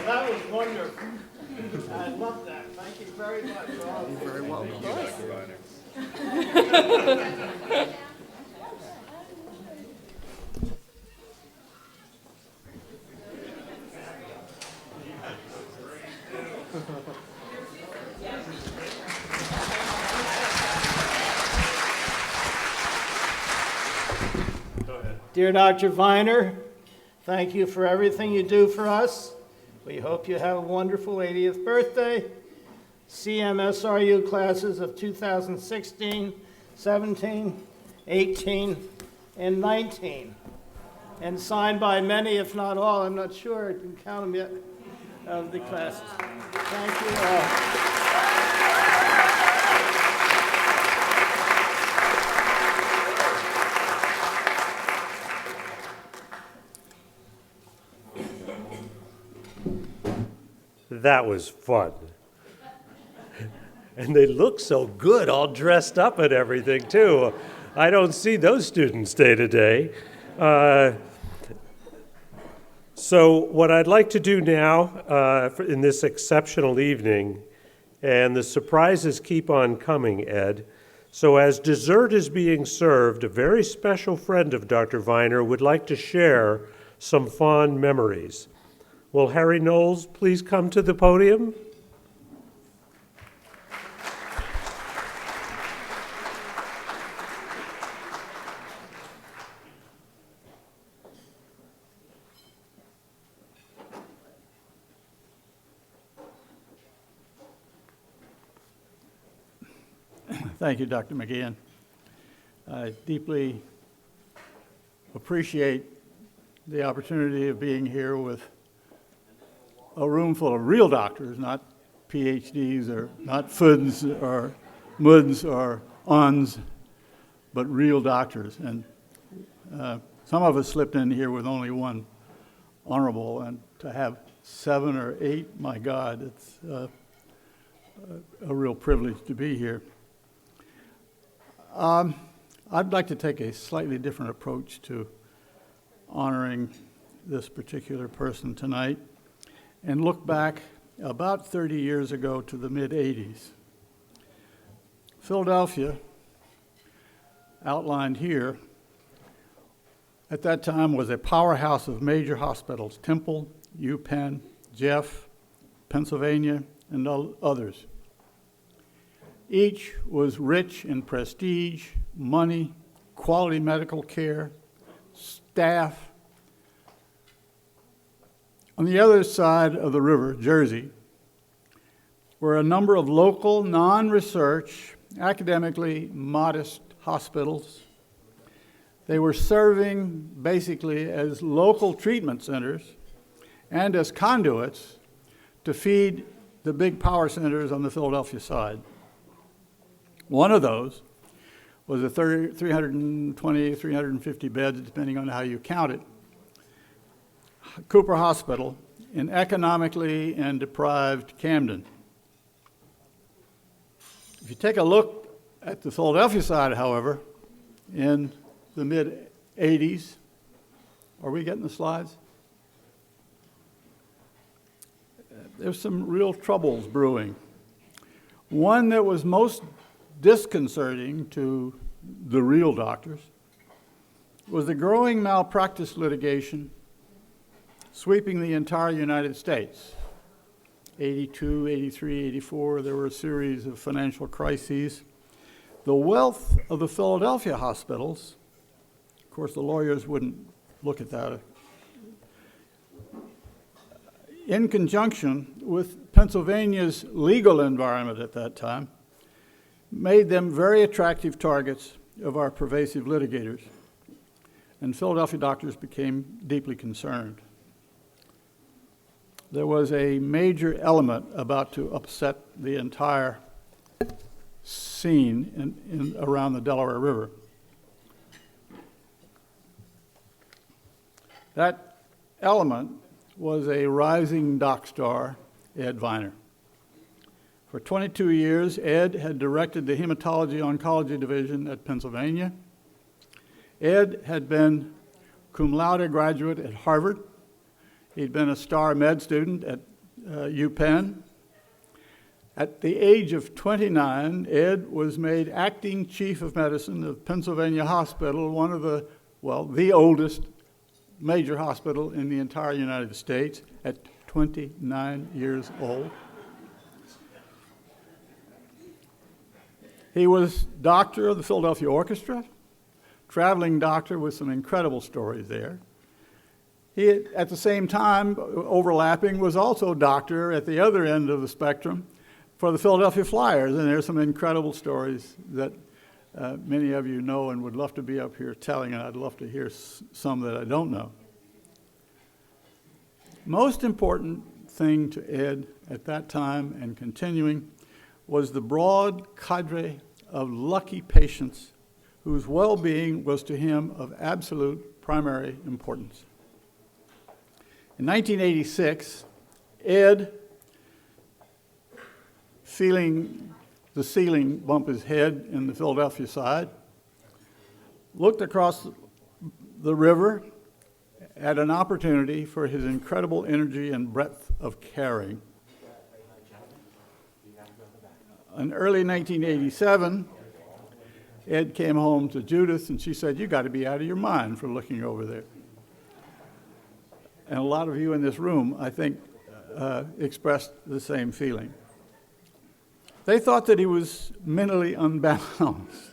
That was wonderful. I love that. Thank you very much. You're very welcome. Dear Dr. Viner, thank you for everything you do for us. We hope you have a wonderful 80th birthday. CMSRU classes of 2016, 17, 18, and 19. And signed by many, if not all, I'm not sure, I didn't count them yet, of the classes. Thank you all. That was fun. And they look so good, all dressed up and everything, too. I don't see those students day to day. So what I'd like to do now in this exceptional evening, and the surprises keep on coming, Ed. So as dessert is being served, a very special friend of Dr. Viner would like to share some fond memories. Will Harry Knowles please come to the podium? Thank you, Dr. McGeehan. I deeply appreciate the opportunity of being here with a room full of real doctors, not PhDs or not FUDs or MUDs or UNs, but real doctors. And some of us slipped in here with only one honorable, and to have 7 or 8, my God, it's a real privilege to be here. I'd like to take a slightly different approach to honoring this particular person tonight and look back about 30 years ago to the mid-'80s. Philadelphia, outlined here, at that time was a powerhouse of major hospitals: Temple, UPenn, Jeff, Pennsylvania, and others. Each was rich in prestige, money, quality medical care, staff. On the other side of the river, Jersey, were a number of local, non-research, academically modest hospitals. They were serving basically as local treatment centers and as conduits to feed the big power centers on the Philadelphia side. One of those was a 320, 350 beds, depending on how you count it, Cooper Hospital in economically and deprived Camden. If you take a look at the Philadelphia side, however, in the mid-'80s, are we getting the slides? There's some real troubles brewing. One that was most disconcerting to the real doctors was the growing malpractice litigation sweeping the entire United States. 82, 83, 84, there were a series of financial crises. The wealth of the Philadelphia hospitals, of course the lawyers wouldn't look at that, in conjunction with Pennsylvania's legal environment at that time, made them very attractive targets of our pervasive litigators, and Philadelphia doctors became deeply concerned. There was a major element about to upset the entire scene around the Delaware River. That element was a rising doc star, Ed Viner. For 22 years, Ed had directed the Hematology Oncology Division at Pennsylvania. Ed had been cum laude graduate at Harvard. He'd been a star med student at UPenn. At the age of 29, Ed was made acting chief of medicine of Pennsylvania Hospital, one of the oldest major hospital in the entire United States, at 29 years old. He was doctor of the Philadelphia Orchestra, traveling doctor with some incredible stories there. He, at the same time, overlapping, was also doctor at the other end of the spectrum for the Philadelphia Flyers, and there's some incredible stories that many of you know and would love to be up here telling, and I'd love to hear some that I don't know. Most important thing to Ed at that time and continuing was the broad cadre of lucky patients whose well-being was to him of absolute primary importance. In 1986, Ed, feeling the ceiling bump his head in the Philadelphia side, looked across the river at an opportunity for his incredible energy and breadth of caring. In early 1987, Ed came home to Judith, and she said, "You got to be out of your mind for looking over there." And a lot of you in this room, I think, expressed the same feeling. They thought that he was mentally unbalanced.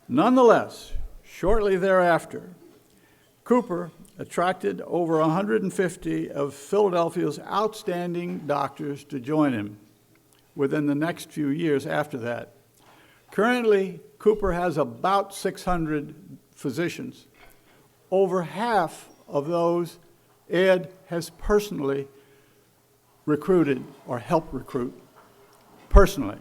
Nonetheless, shortly thereafter, Cooper attracted over 150 of Philadelphia's outstanding doctors to join him within the next few years after that. Currently, Cooper has about 600 physicians. Over half of those Ed has personally recruited or helped recruit personally.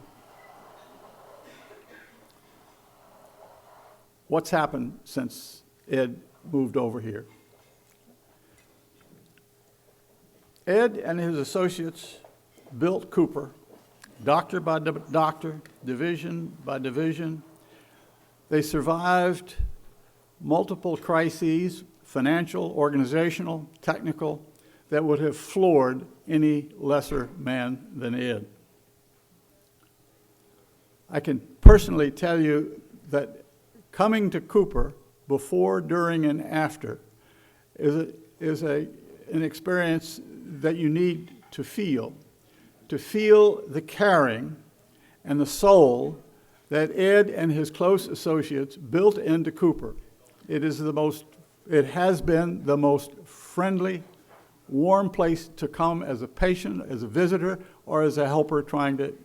What's happened since Ed moved over here? Ed and his associates built Cooper, doctor by doctor, division by division. They survived multiple crises, financial, organizational, technical, that would have floored any lesser man than Ed. I can personally tell you that coming to Cooper before, during, and after is an experience that you need to feel the caring and the soul that Ed and his close associates built into Cooper. It has been the most friendly, warm place to come as a patient, as a visitor, or as a helper trying to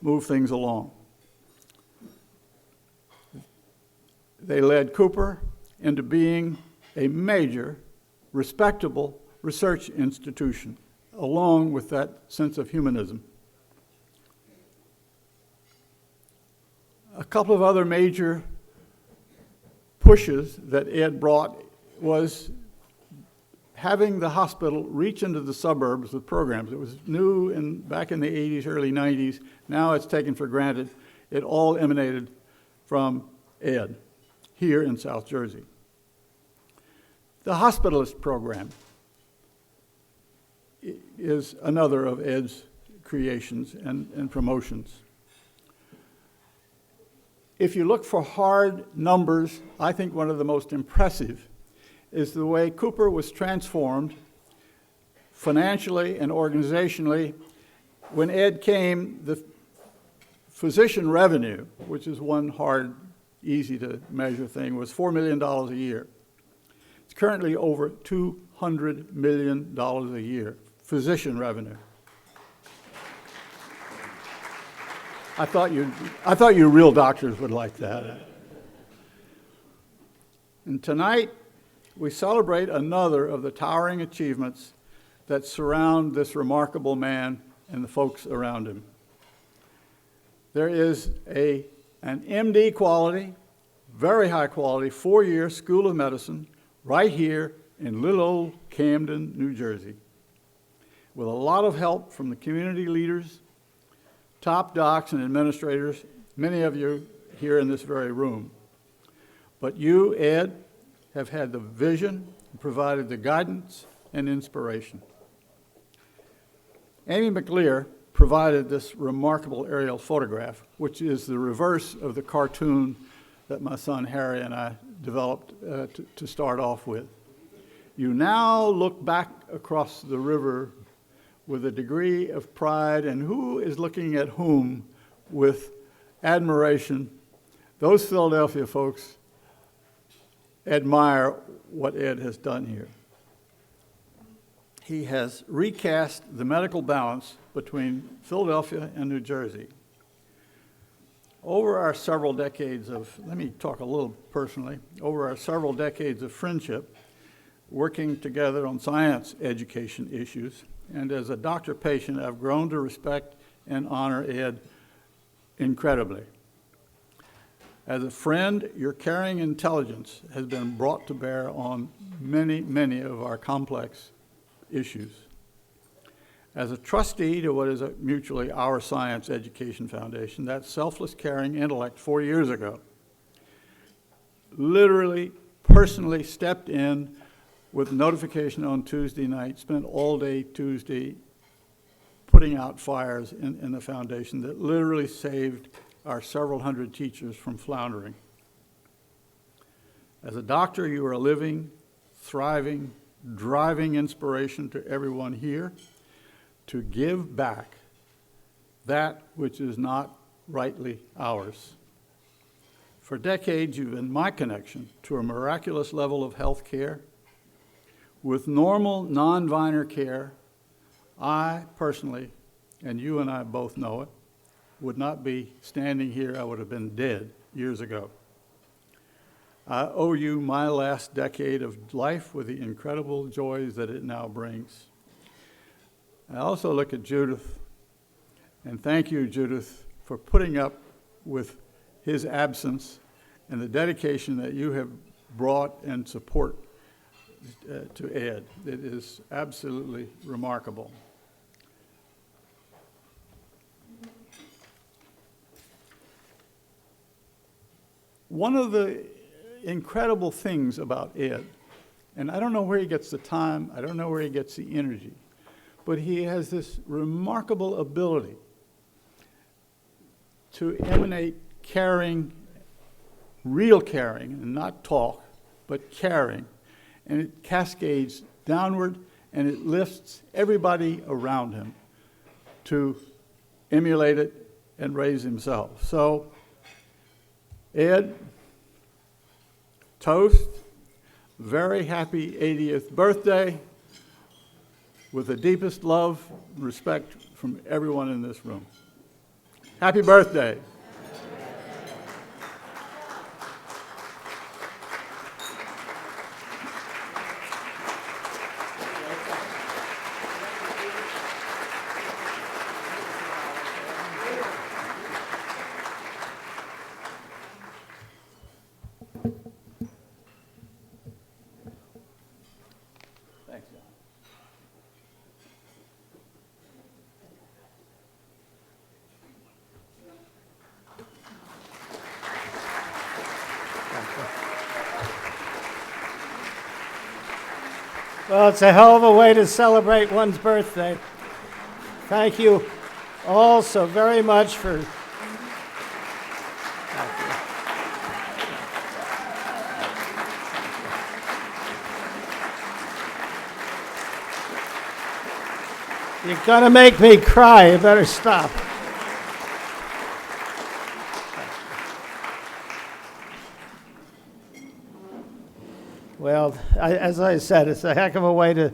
move things along. They led Cooper into being a major, respectable research institution, along with that sense of humanism. A couple of other major pushes that Ed brought was having the hospital reach into the suburbs with programs. It was new back in the 80s, early 90s. Now it's taken for granted. It all emanated from Ed here in South Jersey. The hospitalist program is another of Ed's creations and promotions. If you look for hard numbers, I think one of the most impressive is the way Cooper was transformed financially and organizationally. When Ed came, the physician revenue, which is one hard, easy to measure thing, was $4 million a year. It's currently over $200 million a year, physician revenue. I thought you real doctors would like that. And tonight, we celebrate another of the towering achievements that surround this remarkable man and the folks around him. There is an MD quality, very high quality, 4-year School of Medicine right here in little old Camden, New Jersey, with a lot of help from the community leaders, top docs and administrators, many of you here in this very room. But you, Ed, have had the vision and provided the guidance and inspiration. Amy McLear provided this remarkable aerial photograph, which is the reverse of the cartoon that my son Harry and I developed to start off with. You now look back across the river with a degree of pride, and who is looking at whom with admiration? Those Philadelphia folks admire what Ed has done here. He has recast the medical balance between Philadelphia and New Jersey. Over our several decades of, let me talk a little personally, over our several decades of friendship, working together on science education issues, and as a doctor-patient, I've grown to respect and honor Ed incredibly. As a friend, your caring intelligence has been brought to bear on many, many of our complex issues. As a trustee to what is a mutually our science education foundation, that selfless caring intellect 4 years ago literally, personally stepped in with notification on Tuesday night, spent all day Tuesday putting out fires in the foundation that literally saved our several hundred teachers from floundering. As a doctor, you are a living, thriving, driving inspiration to everyone here to give back that which is not rightly ours. For decades, you've been my connection to a miraculous level of health care. With normal, non-Viner care, I personally, and you and I both know it, would not be standing here. I would have been dead years ago. I owe you my last decade of life with the incredible joys that it now brings. I also look at Judith, and thank you, Judith, for putting up with his absence and the dedication that you have brought and support to Ed. It is absolutely remarkable. One of the incredible things about Ed, and I don't know where he gets the time, I don't know where he gets the energy, but he has this remarkable ability to emanate caring, real caring, and not talk, but caring. And it cascades downward, and it lifts everybody around him to emulate it and raise himself. So, Ed, toast, very happy 80th birthday, with the deepest love and respect from everyone in this room. Happy birthday. Thanks, John. Well, it's a hell of a way to celebrate one's birthday. Thank you all so very much for. You're gonna make me cry. You better stop. Well, as I said, it's a heck of a way to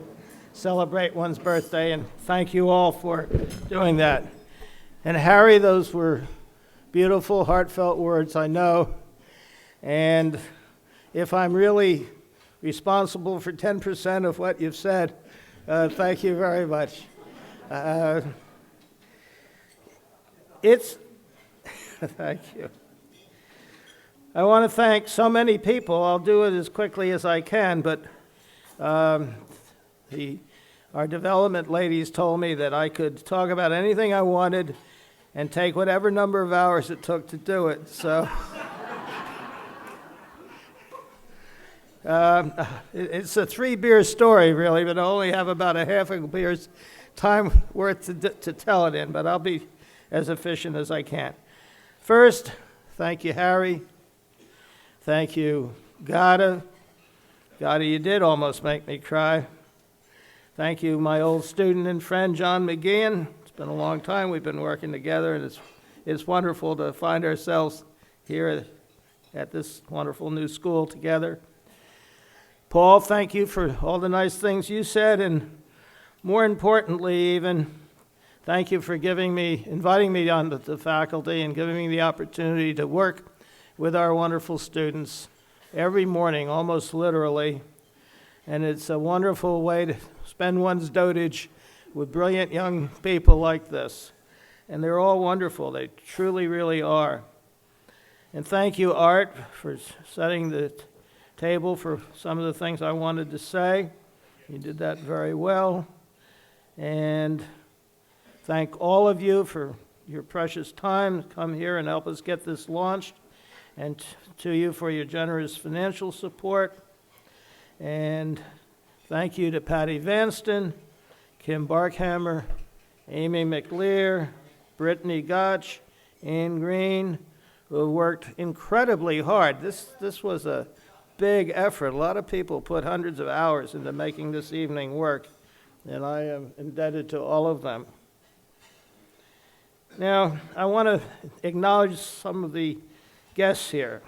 celebrate one's birthday, and thank you all for doing that. And Harry, those were beautiful, heartfelt words, I know. And if I'm really responsible for 10% of what you've said, thank you very much. Thank you. I want to thank so many people. I'll do it as quickly as I can, but our development ladies told me that I could talk about anything I wanted and take whatever number of hours it took to do it. So it's a 3-beer story, really, but I only have about a half a beer's time worth to tell it in, but I'll be as efficient as I can. First, thank you, Harry. Thank you, Gada. Gada, you did almost make me cry. Thank you, my old student and friend, John McGeehan. It's been a long time we've been working together, and it's wonderful to find ourselves here at this wonderful new school together. Paul, thank you for all the nice things you said, and more importantly even, thank you for inviting me onto the faculty and giving me the opportunity to work with our wonderful students every morning, almost literally. And it's a wonderful way to spend one's dotage with brilliant young people like this. And they're all wonderful. They truly, really are. And thank you, Art, for setting the table for some of the things I wanted to say. You did that very well. And thank all of you for your precious time to come here and help us get this launched, and to you for your generous financial support. And thank you to Patty Vanston, Kim Barkhammer, Amy McLear, Brittany Gotch, Ann Green, who worked incredibly hard. This was a big effort. A lot of people put hundreds of hours into making this evening work, and I am indebted to all of them. Now, I want to acknowledge some of the guests here.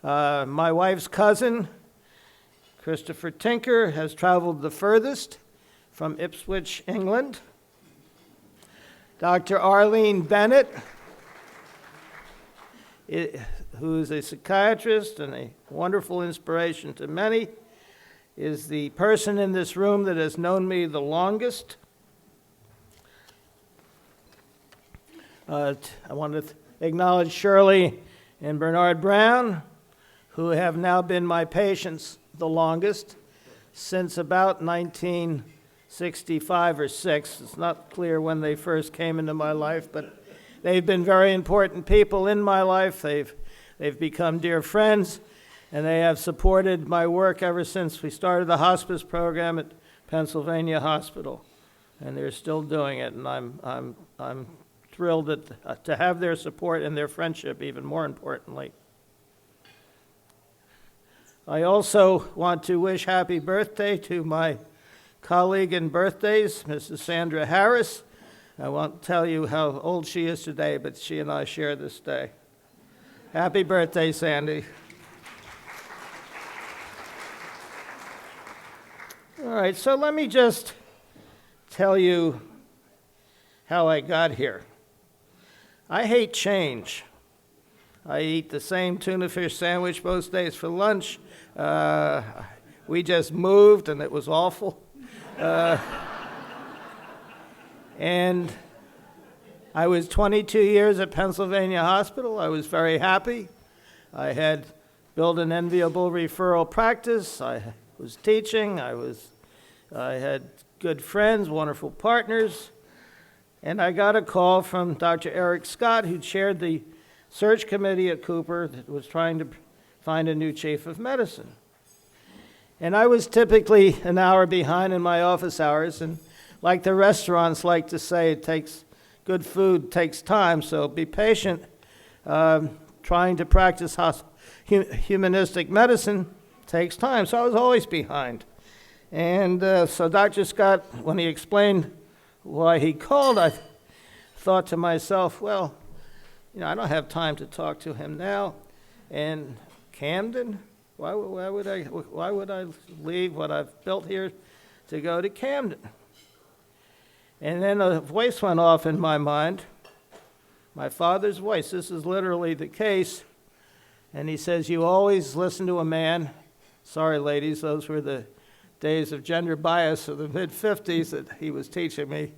My wife's cousin, Christopher Tinker, has traveled the furthest from Ipswich, England. Dr. Arlene Bennett, who is a psychiatrist and a wonderful inspiration to many, is the person in this room that has known me the longest. I want to acknowledge Shirley and Bernard Brown, who have now been my patients the longest, since about 1965 or 6. It's not clear when they first came into my life, but they've been very important people in my life. They've become dear friends, and they have supported my work ever since we started the hospice program at Pennsylvania Hospital, and they're still doing it, and I'm thrilled to have their support and their friendship, even more importantly. I also want to wish happy birthday to my colleague in birthdays, Mrs. Sandra Harris. I won't tell you how old she is today, but she and I share this day. Happy birthday, Sandy. All right, so let me just tell you how I got here. I hate change. I eat the same tuna fish sandwich most days for lunch. We just moved, and it was awful. And I was 22 years at Pennsylvania Hospital. I was very happy. I had built an enviable referral practice. I was teaching. I had good friends, wonderful partners. And I got a call from Dr. Eric Scott, who chaired the search committee at Cooper that was trying to find a new chief of medicine. And I was typically an hour behind in my office hours, and like the restaurants like to say, good food takes time, so be patient. Trying to practice humanistic medicine takes time, so I was always behind. And so Dr. Scott, when he explained why he called, I thought to myself, well, I don't have time to talk to him now. And Camden, why would I leave what I've built here to go to Camden? And then a voice went off in my mind, my father's voice. This is literally the case. And he says, you always listen to a man. Sorry, ladies, those were the days of gender bias of the mid-50s that he was teaching me.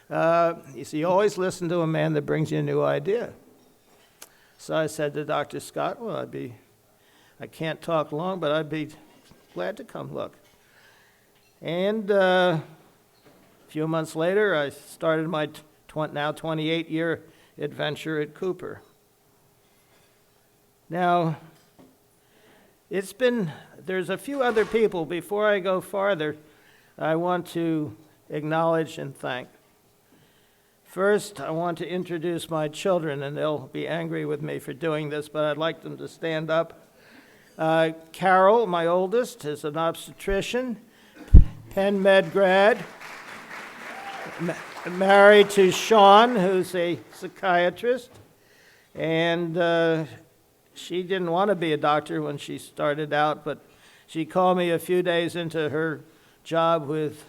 He said, you always listen to a man that brings you a new idea. So I said to Dr. Scott, well, I can't talk long, but I'd be glad to come look. And a few months later, I started my now 28-year adventure at Cooper. Now, there's a few other people. Before I go farther, I want to acknowledge and thank. First, I want to introduce my children, and they'll be angry with me for doing this, but I'd like them to stand up. Carol, my oldest, is an obstetrician, Penn Med grad, married to Sean, who's a psychiatrist, and she didn't want to be a doctor when she started out, but she called me a few days into her job with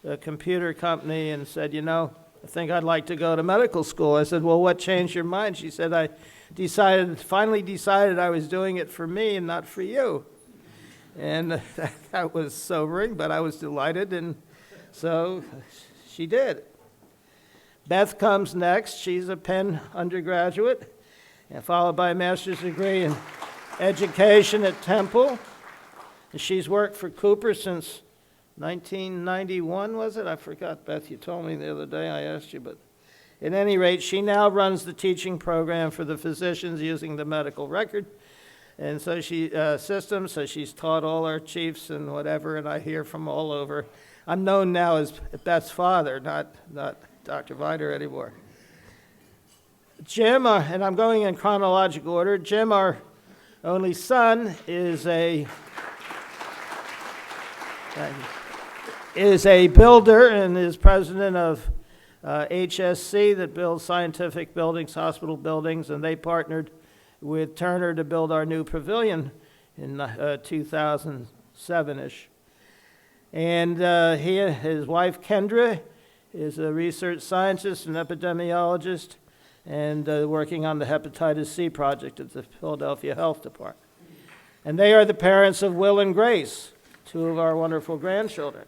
a computer company and said, I think I'd like to go to medical school. I said, well, what changed your mind? She said, I finally decided I was doing it for me and not for you. And that was sobering, but I was delighted, and so she did. Beth comes next. She's a Penn undergraduate, and followed by a master's degree in education at Temple. And she's worked for Cooper since 1991, was it? I forgot, Beth, you told me the other day, I asked you, but at any rate, she now runs the teaching program for the physicians using the medical record. And so systems, so she's taught all our chiefs and whatever, and I hear from all over. I'm known now as Beth's father, not Dr. Viner anymore. Jim, and I'm going in chronological order, Jim, our only son, is a builder and is president of HSC that builds scientific buildings, hospital buildings, and they partnered with Turner to build our new pavilion in 2007-ish. And his wife, Kendra, is a research scientist and epidemiologist and working on the hepatitis C project at the Philadelphia Health Department. And they are the parents of Will and Grace, two of our wonderful grandchildren.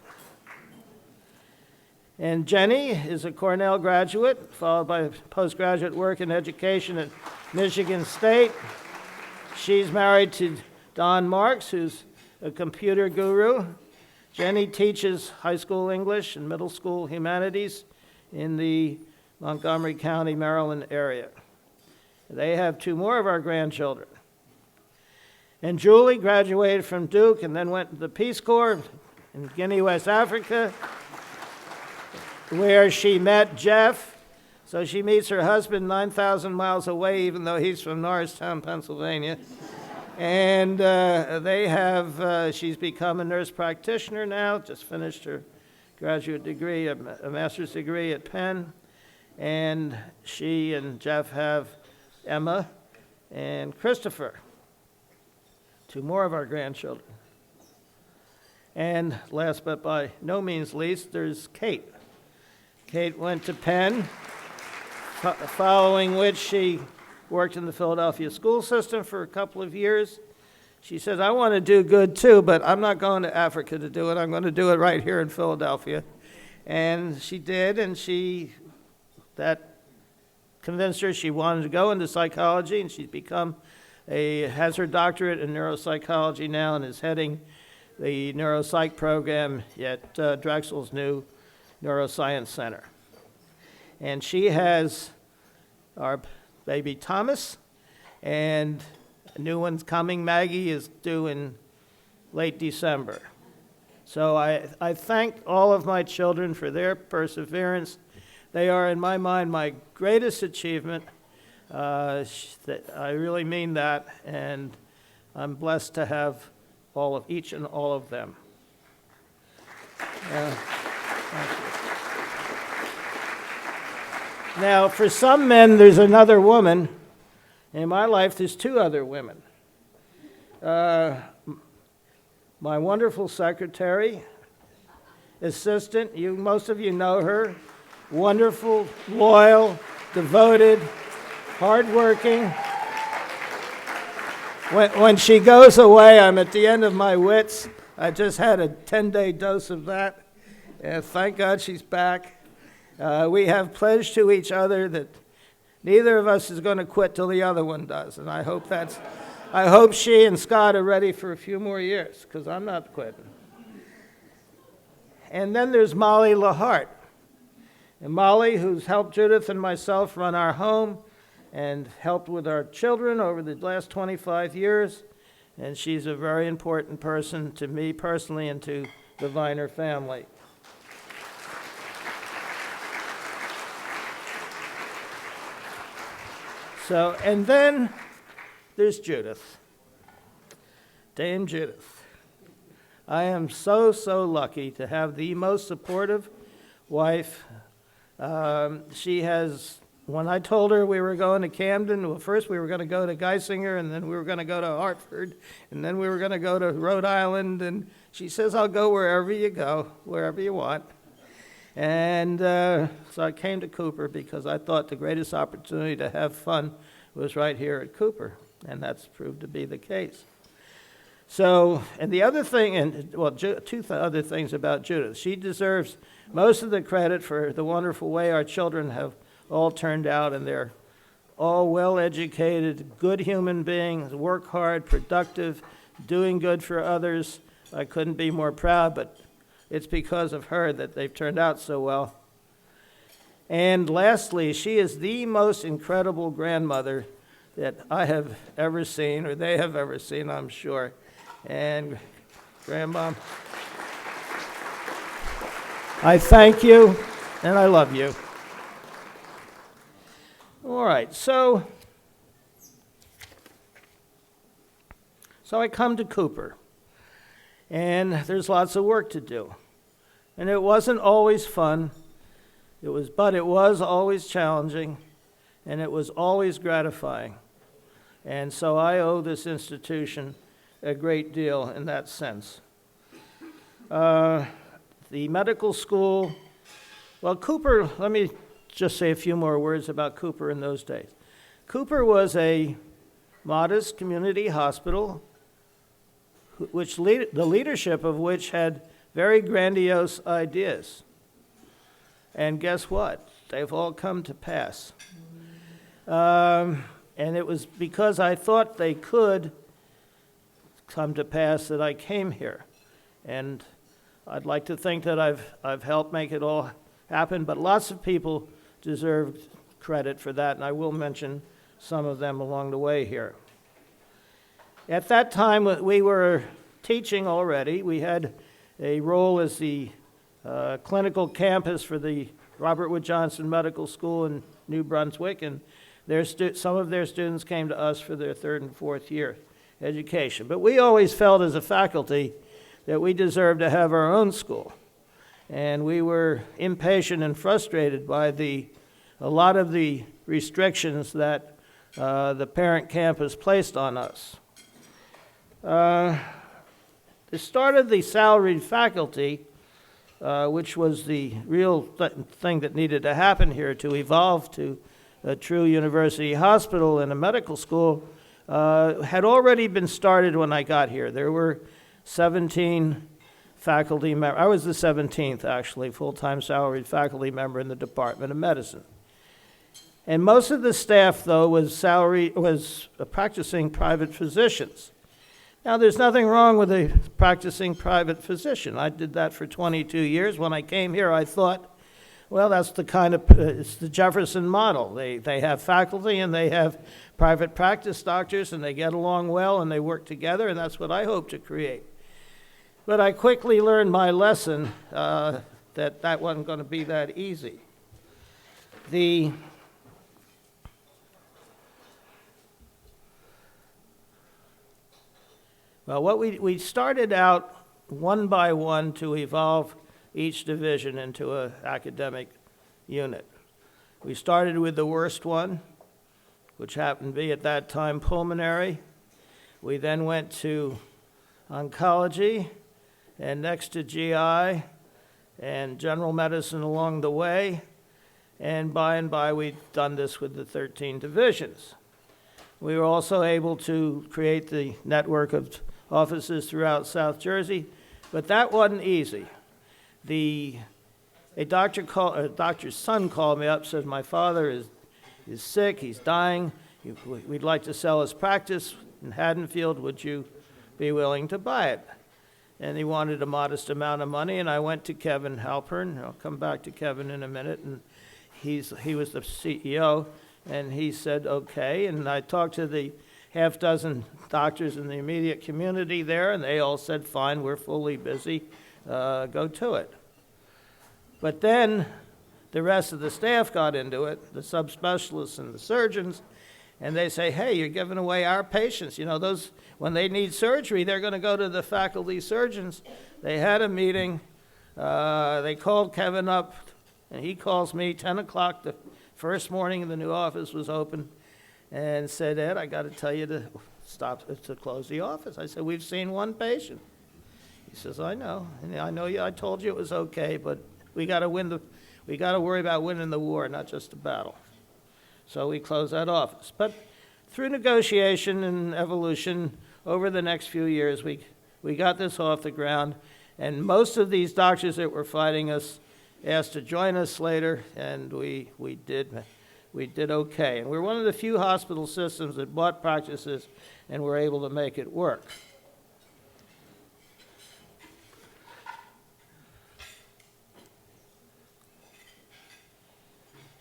And Jenny is a Cornell graduate, followed by postgraduate work in education at Michigan State. She's married to Don Marks, who's a computer guru. Jenny teaches high school English and middle school humanities in the Montgomery County, Maryland area. They have two more of our grandchildren. And Julie graduated from Duke and then went to the Peace Corps in Guinea, West Africa, where she met Jeff. So she meets her husband 9,000 miles away, even though he's from Norristown, Pennsylvania. And she's become a nurse practitioner now, just finished her graduate degree, a master's degree at Penn. And she and Jeff have Emma and Christopher, two more of our grandchildren. And last but by no means least, there's Kate. Kate went to Penn, following which she worked in the Philadelphia school system for a couple of years. She says, I want to do good too, but I'm not going to Africa to do it. I'm going to do it right here in Philadelphia. And she did, and that convinced her she wanted to go into psychology, and she's has her doctorate in neuropsychology now and is heading the neuropsych program at Drexel's new Neuroscience Center. And she has our baby Thomas, and a new one's coming. Maggie is due in late December. So I thank all of my children for their perseverance. They are, in my mind, my greatest achievement. I really mean that, and I'm blessed to have each and all of them. Thank you. Now, for some men, there's another woman. In my life, there's two other women. My wonderful secretary, assistant, most of you know her, wonderful, loyal, devoted, hardworking. When she goes away, I'm at the end of my wits. I just had a 10-day dose of that. And thank God she's back. We have pledged to each other that neither of us is going to quit till the other one does. And I hope she and Scott are ready for a few more years, because I'm not quitting. And then there's Molly Lahart. And Molly, who's helped Judith and myself run our home and helped with our children over the last 25 years. And she's a very important person to me personally and to the Viner family. So, and then there's Judith, Dame Judith. I am so lucky to have the most supportive wife. She has, when I told her we were going to Camden, well, first we were going to go to Geisinger, and then we were going to go to Hartford, and then we were going to go to Rhode Island, and she says, I'll go wherever you go, wherever you want. And so I came to Cooper because I thought the greatest opportunity to have fun was right here at Cooper, and that's proved to be the case. So, and the other thing, two other things about Judith. She deserves most of the credit for the wonderful way our children have all turned out, and they're all well-educated, good human beings, work hard, productive, doing good for others. I couldn't be more proud, but it's because of her that they've turned out so well. And lastly, she is the most incredible grandmother that I have ever seen, or they have ever seen, I'm sure. And Grandma, I thank you, and I love you. All right, so I come to Cooper, and there's lots of work to do. And it wasn't always fun, but it was always challenging, and it was always gratifying. And so I owe this institution a great deal in that sense. The medical school, well, Cooper, let me just say a few more words about Cooper in those days. Cooper was a modest community hospital, the leadership of which had very grandiose ideas. And guess what? They've all come to pass. And it was because I thought they could come to pass that I came here. And I'd like to think that I've helped make it all happen, but lots of people deserve credit for that, and I will mention some of them along the way here. At that time, we were teaching already. We had a role as the clinical campus for the Robert Wood Johnson Medical School in New Brunswick, and some of their students came to us for their third and fourth year education. But we always felt as a faculty that we deserved to have our own school. And we were impatient and frustrated by a lot of the restrictions that the parent campus placed on us. The start of the salaried faculty, which was the real thing that needed to happen here to evolve to a true university hospital and a medical school, had already been started when I got here. There were 17 faculty members. I was the 17th, actually, full-time salaried faculty member in the Department of Medicine. And most of the staff, though, was practicing private physicians. Now, there's nothing wrong with a practicing private physician. I did that for 22 years. When I came here, I thought, well, that's the kind of, it's the Jefferson model. They have faculty and they have private practice doctors, and they get along well and they work together, and that's what I hope to create. But I quickly learned my lesson that wasn't going to be that easy. Well, we started out one by one to evolve each division into an academic unit. We started with the worst one, which happened to be at that time pulmonary. We then went to oncology, and next to GI, and general medicine along the way. And by, we've done this with the 13 divisions. We were also able to create the network of offices throughout South Jersey, but that wasn't easy. A doctor's son called me up, said, my father is sick, he's dying, we'd like to sell his practice in Haddonfield, would you be willing to buy it? And he wanted a modest amount of money, and I went to Kevin Halpern. I'll come back to Kevin in a minute, and he was the CEO, and he said, okay, and I talked to the half dozen doctors in the immediate community there, and they all said, fine, we're fully busy, go to it. But then the rest of the staff got into it, the subspecialists and the surgeons, and they say, hey, you're giving away our patients. You know, those, when they need surgery, they're going to go to the faculty surgeons. They had a meeting. They called Kevin up, and he calls me 10 o'clock the first morning the new office was open, and said, Ed, I got to tell you to close the office. I said, we've seen one patient. He says, I know. And I know I told you it was okay, but we got to worry about winning the war, not just the battle. So we closed that office. But through negotiation and evolution over the next few years, we got this off the ground, and most of these doctors that were fighting us asked to join us later, and we did okay. And we're one of the few hospital systems that bought practices and were able to make it work.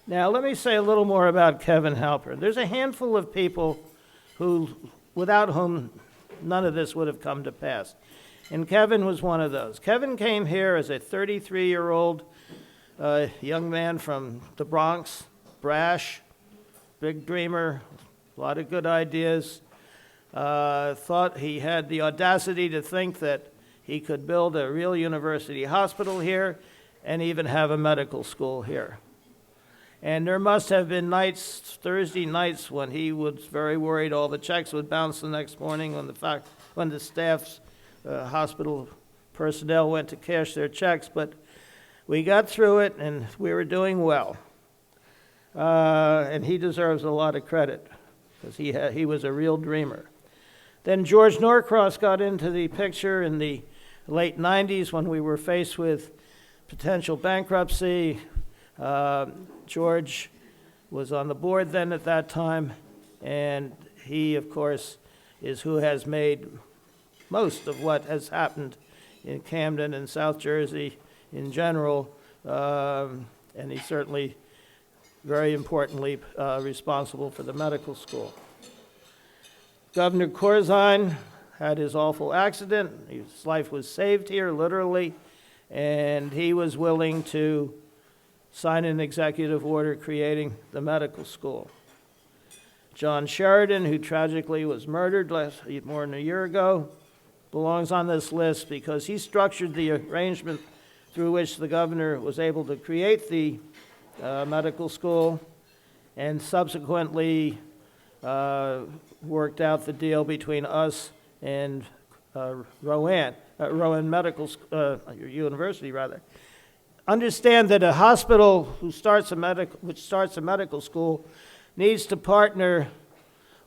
Now, let me say a little more about Kevin Halpern. There's a handful of people without whom none of this would have come to pass. And Kevin was one of those. Kevin came here as a 33-year-old young man from the Bronx, brash, big dreamer, a lot of good ideas. Thought he had the audacity to think that he could build a real university hospital here and even have a medical school here. And there must have been nights, Thursday nights, when he was very worried all the checks would bounce the next morning when the staff's hospital personnel went to cash their checks. But we got through it, and we were doing well. And he deserves a lot of credit, because he was a real dreamer. Then George Norcross got into the picture in the late 90s when we were faced with potential bankruptcy. George was on the board then at that time, and he, of course, is who has made most of what has happened in Camden and South Jersey in general, and he's certainly, very importantly, responsible for the medical school. Governor Corzine had his awful accident. His life was saved here, literally, and he was willing to sign an executive order creating the medical school. John Sheridan, who tragically was murdered more than a year ago, belongs on this list because he structured the arrangement through which the governor was able to create the medical school and subsequently worked out the deal between us and Rowan Medical University, rather. Understand that a hospital which starts a medical school needs to partner,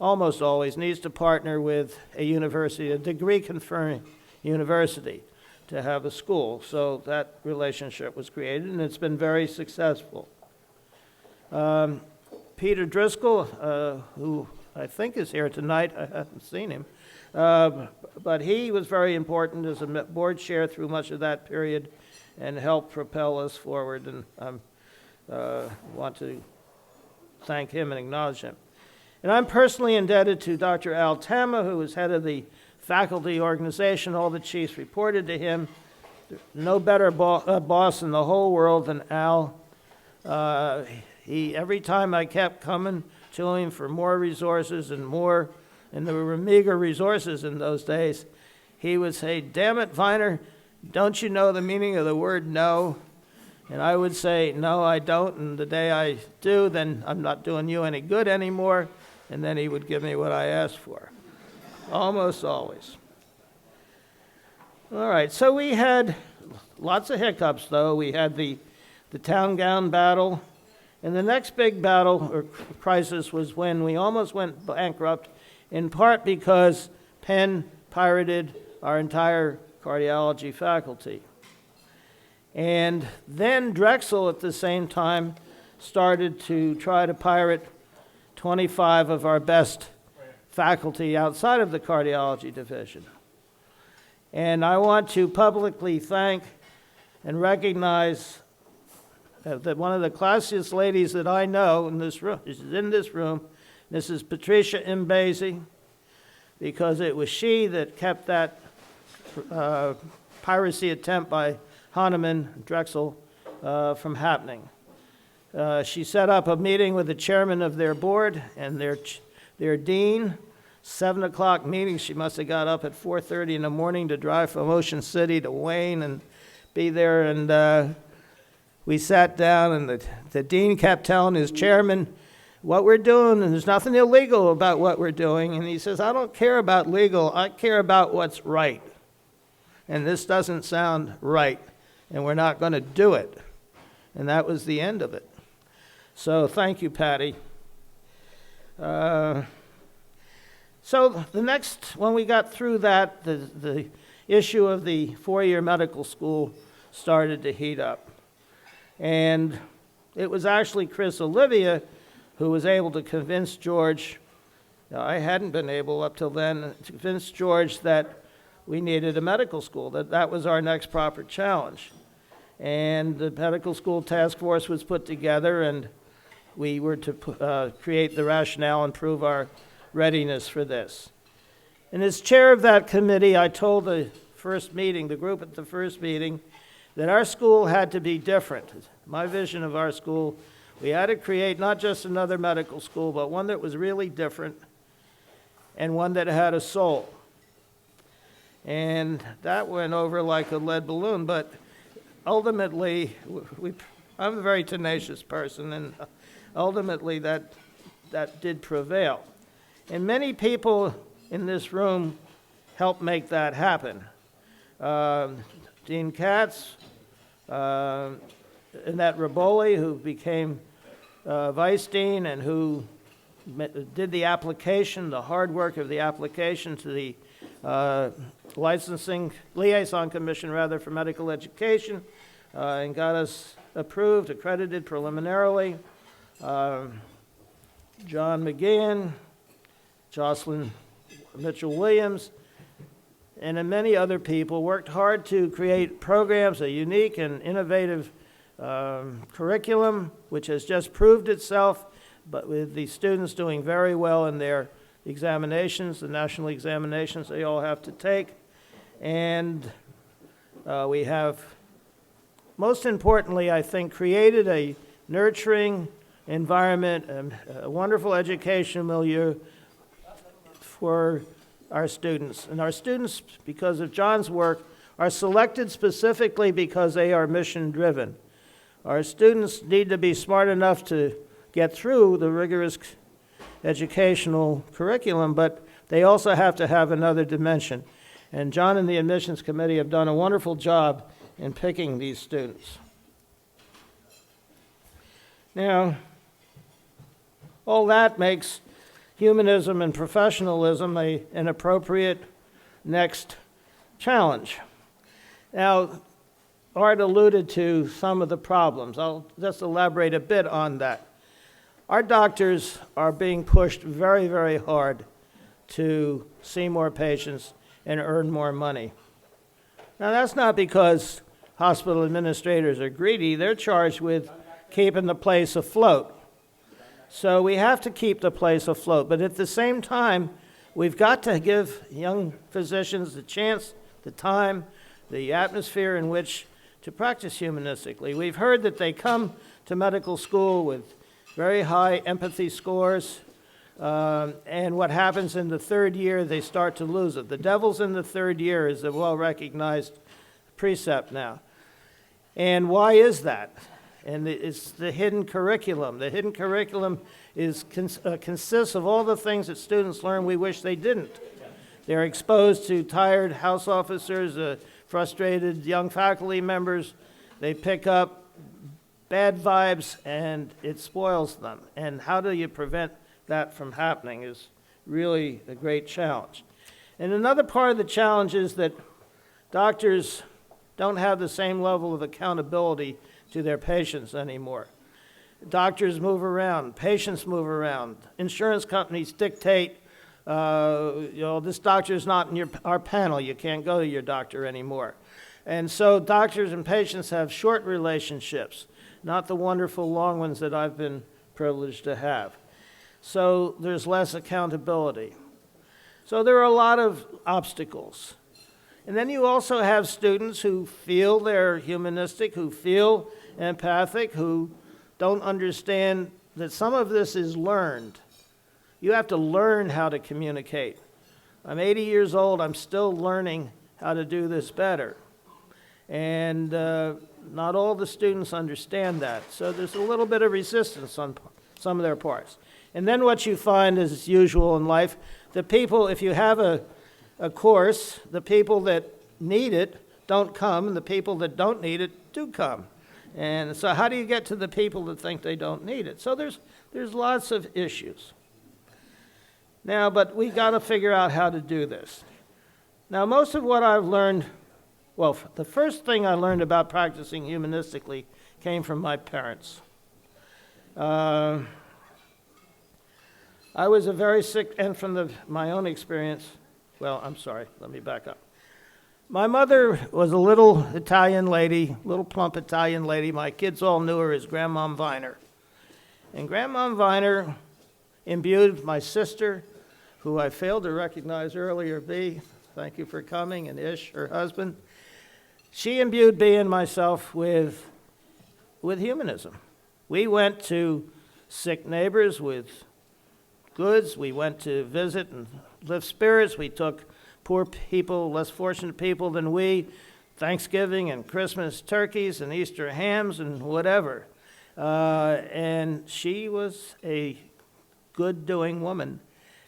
almost always needs to partner with a university, a degree-conferring university, to have a school. So that relationship was created, and it's been very successful. Peter Driscoll, who I think is here tonight, I haven't seen him, but he was very important as a board chair through much of that period and helped propel us forward, and I want to thank him and acknowledge him. And I'm personally indebted to Dr. Al Tama, who was head of the faculty organization. All the chiefs reported to him. No better boss in the whole world than Al. Every time I kept coming to him for more resources and more, and there were meager resources in those days, he would say, "Damn it, Viner, don't you know the meaning of the word no?" And I would say, "No, I don't, and the day I do, then I'm not doing you any good anymore." And then he would give me what I asked for, almost always. All right, so we had lots of hiccups, though. We had the town gown battle, and the next big battle or crisis was when we almost went bankrupt, in part because Penn pirated our entire cardiology faculty. And then Drexel, at the same time, started to try to pirate 25 of our best faculty outside of the cardiology division. And I want to publicly thank and recognize that one of the classiest ladies that I know in this room, is in this room, this is Patricia Mbezi, because it was she that kept that piracy attempt by Hahnemann Drexel from happening. She set up a meeting with the chairman of their board and their dean. 7 o'clock meeting. She must have got up at 4:30 in the morning to drive from Ocean City to Wayne and be there. And we sat down, and the dean kept telling his chairman what we're doing, and there's nothing illegal about what we're doing. And he says, "I don't care about legal. I care about what's right. And this doesn't sound right, and we're not going to do it." And that was the end of it. So thank you, Patty. So the next, when we got through that, the issue of the four-year medical school started to heat up. And it was actually Chris Olivia who was able to convince George, I hadn't been able up till then, to convince George that we needed a medical school, that was our next proper challenge. And the medical school task force was put together, and we were to create the rationale and prove our readiness for this. And as chair of that committee, I told the group at the first meeting, that our school had to be different. My vision of our school, we had to create not just another medical school, but one that was really different and one that had a soul. And that went over like a lead balloon, but ultimately, I'm a very tenacious person, and ultimately that did prevail. And many people in this room helped make that happen. Dean Katz, Annette Raboli, who became vice dean and who did the application, the hard work of the application to the licensing liaison commission, rather, for medical education, and got us approved, accredited preliminarily. John McGeehan, Jocelyn Mitchell-Williams, and many other people worked hard to create programs, a unique and innovative curriculum, which has just proved itself, but with the students doing very well in their examinations, the national examinations they all have to take. And we have, most importantly, I think, created a nurturing environment, a wonderful educational milieu for our students. And our students, because of John's work, are selected specifically because they are mission-driven. Our students need to be smart enough to get through the rigorous educational curriculum, but they also have to have another dimension. And John and the admissions committee have done a wonderful job in picking these students. Now, all that makes humanism and professionalism an appropriate next challenge. Now, Art alluded to some of the problems. I'll just elaborate a bit on that. Our doctors are being pushed very, very hard to see more patients and earn more money. Now, that's not because hospital administrators are greedy. They're charged with keeping the place afloat. So we have to keep the place afloat. But at the same time, we've got to give young physicians the chance, the time, the atmosphere in which to practice humanistically. We've heard that they come to medical school with very high empathy scores, and what happens in the third year, they start to lose it. The devil's in the third year is a well-recognized precept now. And why is that? And it's the hidden curriculum. The hidden curriculum consists of all the things that students learn we wish they didn't. They're exposed to tired house officers, frustrated young faculty members. They pick up bad vibes, and it spoils them. And how do you prevent that from happening is really a great challenge. And another part of the challenge is that doctors don't have the same level of accountability to their patients anymore. Doctors move around, patients move around, insurance companies dictate, this doctor's not in our panel, you can't go to your doctor anymore. And so doctors and patients have short relationships, not the wonderful long ones that I've been privileged to have. So there's less accountability. So there are a lot of obstacles. And then you also have students who feel they're humanistic, who feel empathic, who don't understand that some of this is learned. You have to learn how to communicate. I'm 80 years old, I'm still learning how to do this better. And not all the students understand that. So there's a little bit of resistance on some of their parts. And then what you find, as usual in life, the people, if you have a course, the people that need it don't come, and the people that don't need it do come. And so how do you get to the people that think they don't need it? So there's lots of issues. Now, but we got to figure out how to do this. Now, most of what I've learned, well, the first thing I learned about practicing humanistically came from my parents. I was a very sick, and from my own experience, well, I'm sorry, let me back up. My mother was a little Italian lady, little plump Italian lady. My kids all knew her as Grandmom Viner. And Grandma Viner imbued my sister, who I failed to recognize earlier, B, thank you for coming, and Ish, her husband. She imbued B and myself with humanism. We went to sick neighbors with goods. We went to visit and lift spirits. We took poor people, less fortunate people than we, Thanksgiving and Christmas turkeys and Easter hams and whatever. And she was a good-doing woman,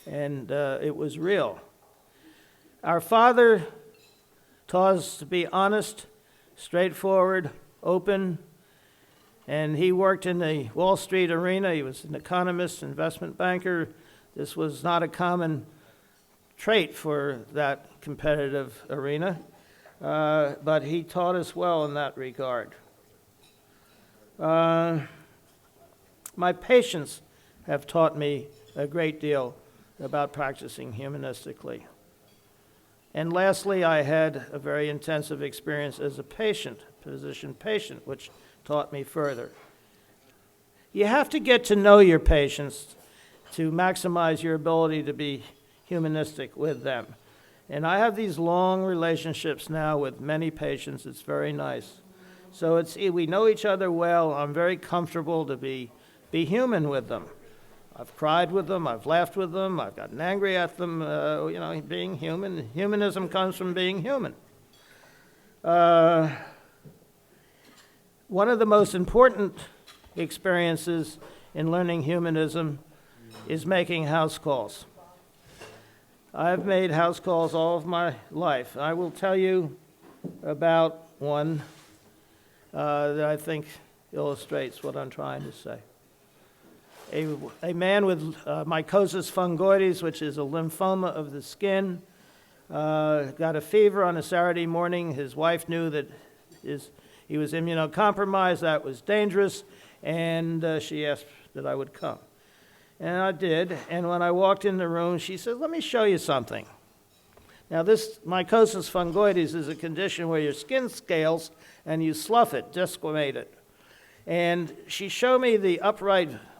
and it was real. Our father taught us to be honest, straightforward, open, and he worked in the Wall Street arena. He was an economist, investment banker. This was not a common trait for that competitive arena, but he taught us well in that regard. My patients have taught me a great deal about practicing humanistically. And lastly, I had a very intensive experience as a patient, physician patient, which taught me further. You have to get to know your patients to maximize your ability to be humanistic with them. And I have these long relationships now with many patients. It's very nice. So we know each other well. I'm very comfortable to be human with them. I've cried with them. I've laughed with them. I've gotten angry at them. Being human. Humanism comes from being human. One of the most important experiences in learning humanism is making house calls. I've made house calls all of my life. I will tell you about one that I think illustrates what I'm trying to say. A man with mycosis fungoides, which is a lymphoma of the skin, got a fever on a Saturday morning. His wife knew that he was immunocompromised. That was dangerous, and she asked that I would come. And I did, and when I walked in the room, she said, "Let me show you something." Now, this mycosis fungoides is a condition where your skin scales and you slough it, desquamate it. And she showed me the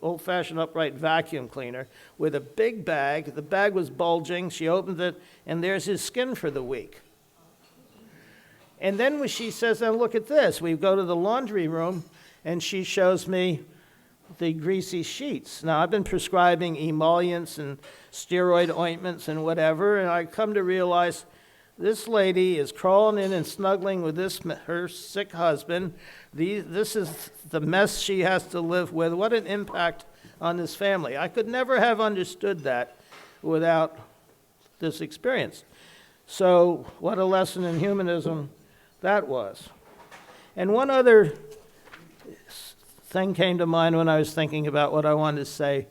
old-fashioned upright vacuum cleaner with a big bag. The bag was bulging. She opened it, and there's his skin for the week. And then when she says, "Now look at this," we go to the laundry room, and she shows me the greasy sheets. Now, I've been prescribing emollients and steroid ointments and whatever, and I come to realize this lady is crawling in and snuggling with her sick husband. This is the mess she has to live with. What an impact on this family. I could never have understood that without this experience. So what a lesson in humanism that was. And one other thing came to mind when I was thinking about what I wanted to say.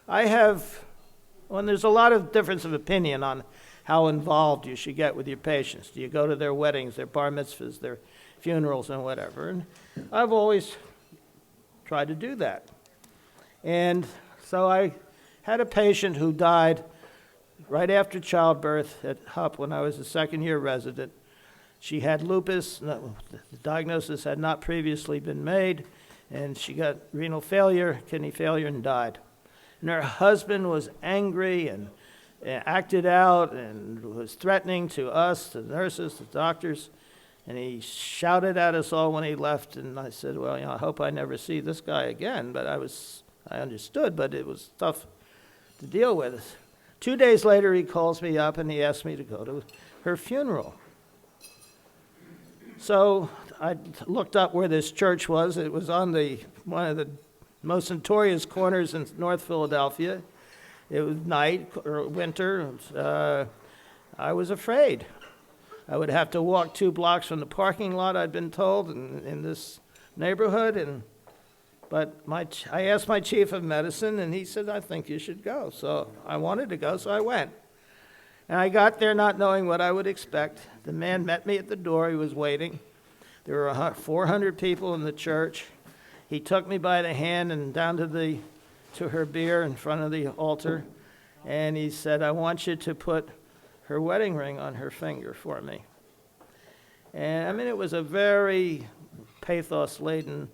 There's a lot of difference of opinion on how involved you should get with your patients. Do you go to their weddings, their bar mitzvahs, their funerals, and whatever? And I've always tried to do that. And so I had a patient who died right after childbirth at HUP when I was a second-year resident. She had lupus. The diagnosis had not previously been made, and she got renal failure, kidney failure, and died. And her husband was angry and acted out and was threatening to us, the nurses, the doctors, and he shouted at us all when he left. And I said, "Well, I hope I never see this guy again." But I understood, but it was tough to deal with. 2 days later, he calls me up and he asked me to go to her funeral. So I looked up where this church was. It was on one of the most notorious corners in North Philadelphia. It was night or winter. I was afraid. I would have to walk 2 blocks from the parking lot, I'd been told, in this neighborhood. But I asked my chief of medicine, and he said, "I think you should go." So I wanted to go, so I went. And I got there not knowing what I would expect. The man met me at the door. He was waiting. There were 400 people in the church. He took me by the hand and down to her bier in front of the altar, and he said, "I want you to put her wedding ring on her finger for me." And it was a very pathos-laden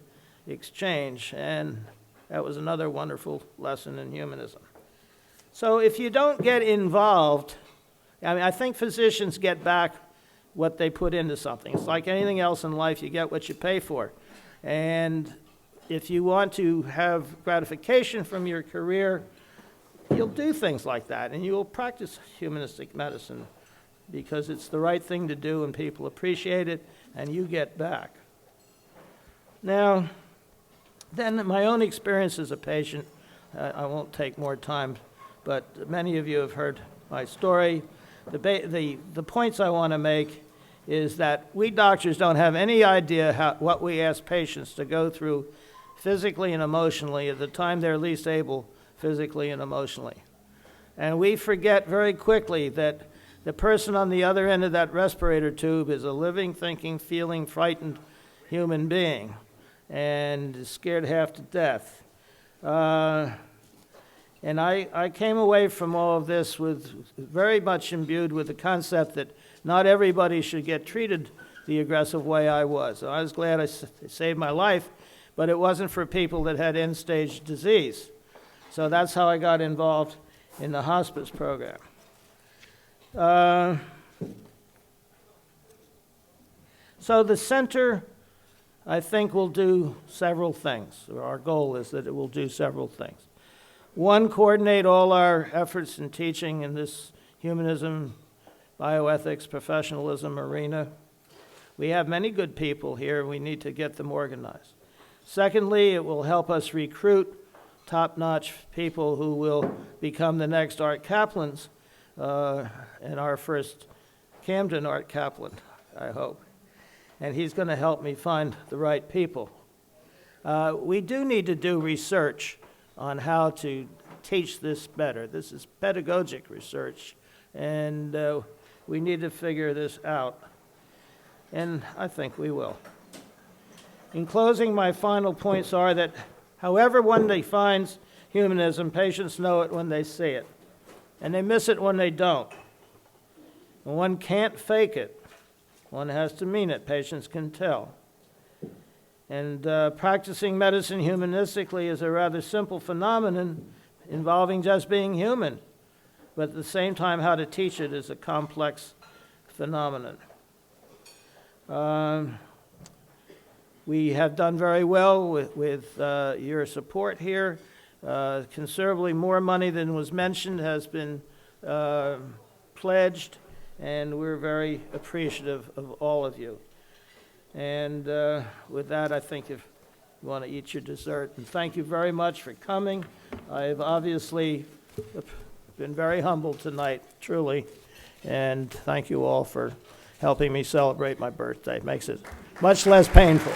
exchange, and That was another wonderful lesson in humanism. So if you don't get involved, I mean, I think physicians get back what they put into something. It's like anything else in life, you get what you pay for. And if you want to have gratification from your career, you'll do things like that, and you'll practice humanistic medicine because it's the right thing to do and people appreciate it, and you get back. Now, then my own experience as a patient, I won't take more time, but many of you have heard my story. The points I want to make is that we doctors don't have any idea what we ask patients to go through physically and emotionally at the time they're least able physically and emotionally. And we forget very quickly that the person on the other end of that respirator tube is a living, thinking, feeling, frightened human being and is scared half to death. And I came away from all of this with very much imbued with the concept that not everybody should get treated the aggressive way I was. I was glad I saved my life, but it wasn't for people that had end-stage disease. So that's how I got involved in the hospice program. So the center, I think, will do several things. Our goal is that it will do several things. One, coordinate all our efforts in teaching in this humanism, bioethics, professionalism arena. We have many good people here, and we need to get them organized. Secondly, it will help us recruit top-notch people who will become the next Art Kaplans, and our first Camden Art Kaplan, I hope. And he's going to help me find the right people. We do need to do research on how to teach this better. This is pedagogic research, and we need to figure this out. And I think we will. In closing, my final points are that however one defines humanism, patients know it when they see it, and they miss it when they don't. And one can't fake it. One has to mean it. Patients can tell. And practicing medicine humanistically is a rather simple phenomenon involving just being human. But at the same time, how to teach it is a complex phenomenon. We have done very well with your support here. Considerably more money than was mentioned has been pledged, and we're very appreciative of all of you. And with that, I think if you want to eat your dessert. And thank you very much for coming. I've obviously been very humbled tonight, truly. And thank you all for helping me celebrate my birthday. It makes it much less painful.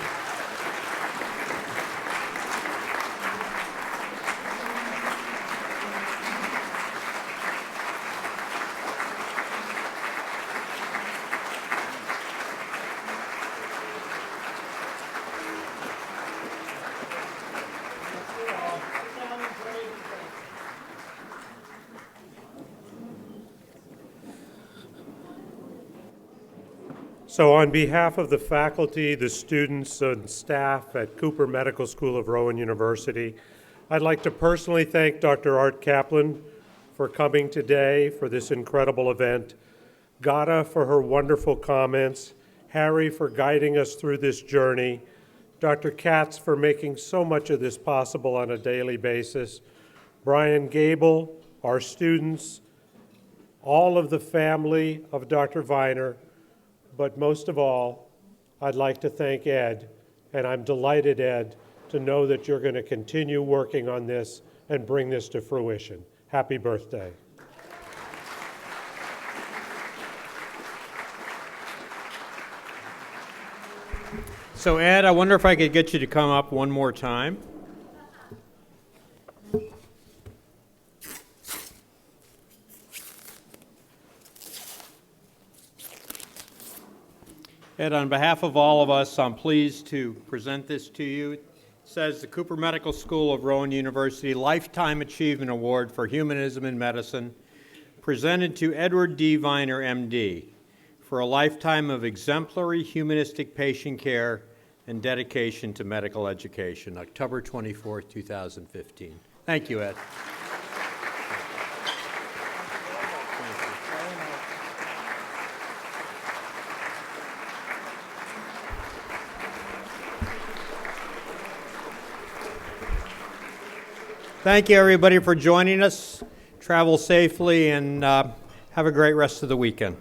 So on behalf of the faculty, the students, and staff at Cooper Medical School of Rowan University, I'd like to personally thank Dr. Art Kaplan for coming today for this incredible event, Gada for her wonderful comments, Harry for guiding us through this journey, Dr. Katz for making so much of this possible on a daily basis, Brian Gable, our students, all of the family of Dr. Viner, but most of all, I'd like to thank Ed, and I'm delighted, Ed, to know that you're going to continue working on this and bring this to fruition. Happy birthday. So Ed, I wonder if I could get you to come up one more time. Ed, on behalf of all of us, I'm pleased to present this to you. It says the Cooper Medical School of Rowan University Lifetime Achievement Award for Humanism in Medicine, presented to Edward D. Viner, MD, for a lifetime of exemplary humanistic patient care and dedication to medical education, October 24, 2015. Thank you, Ed. Thank you, everybody, for joining us. Travel safely and have a great rest of the weekend.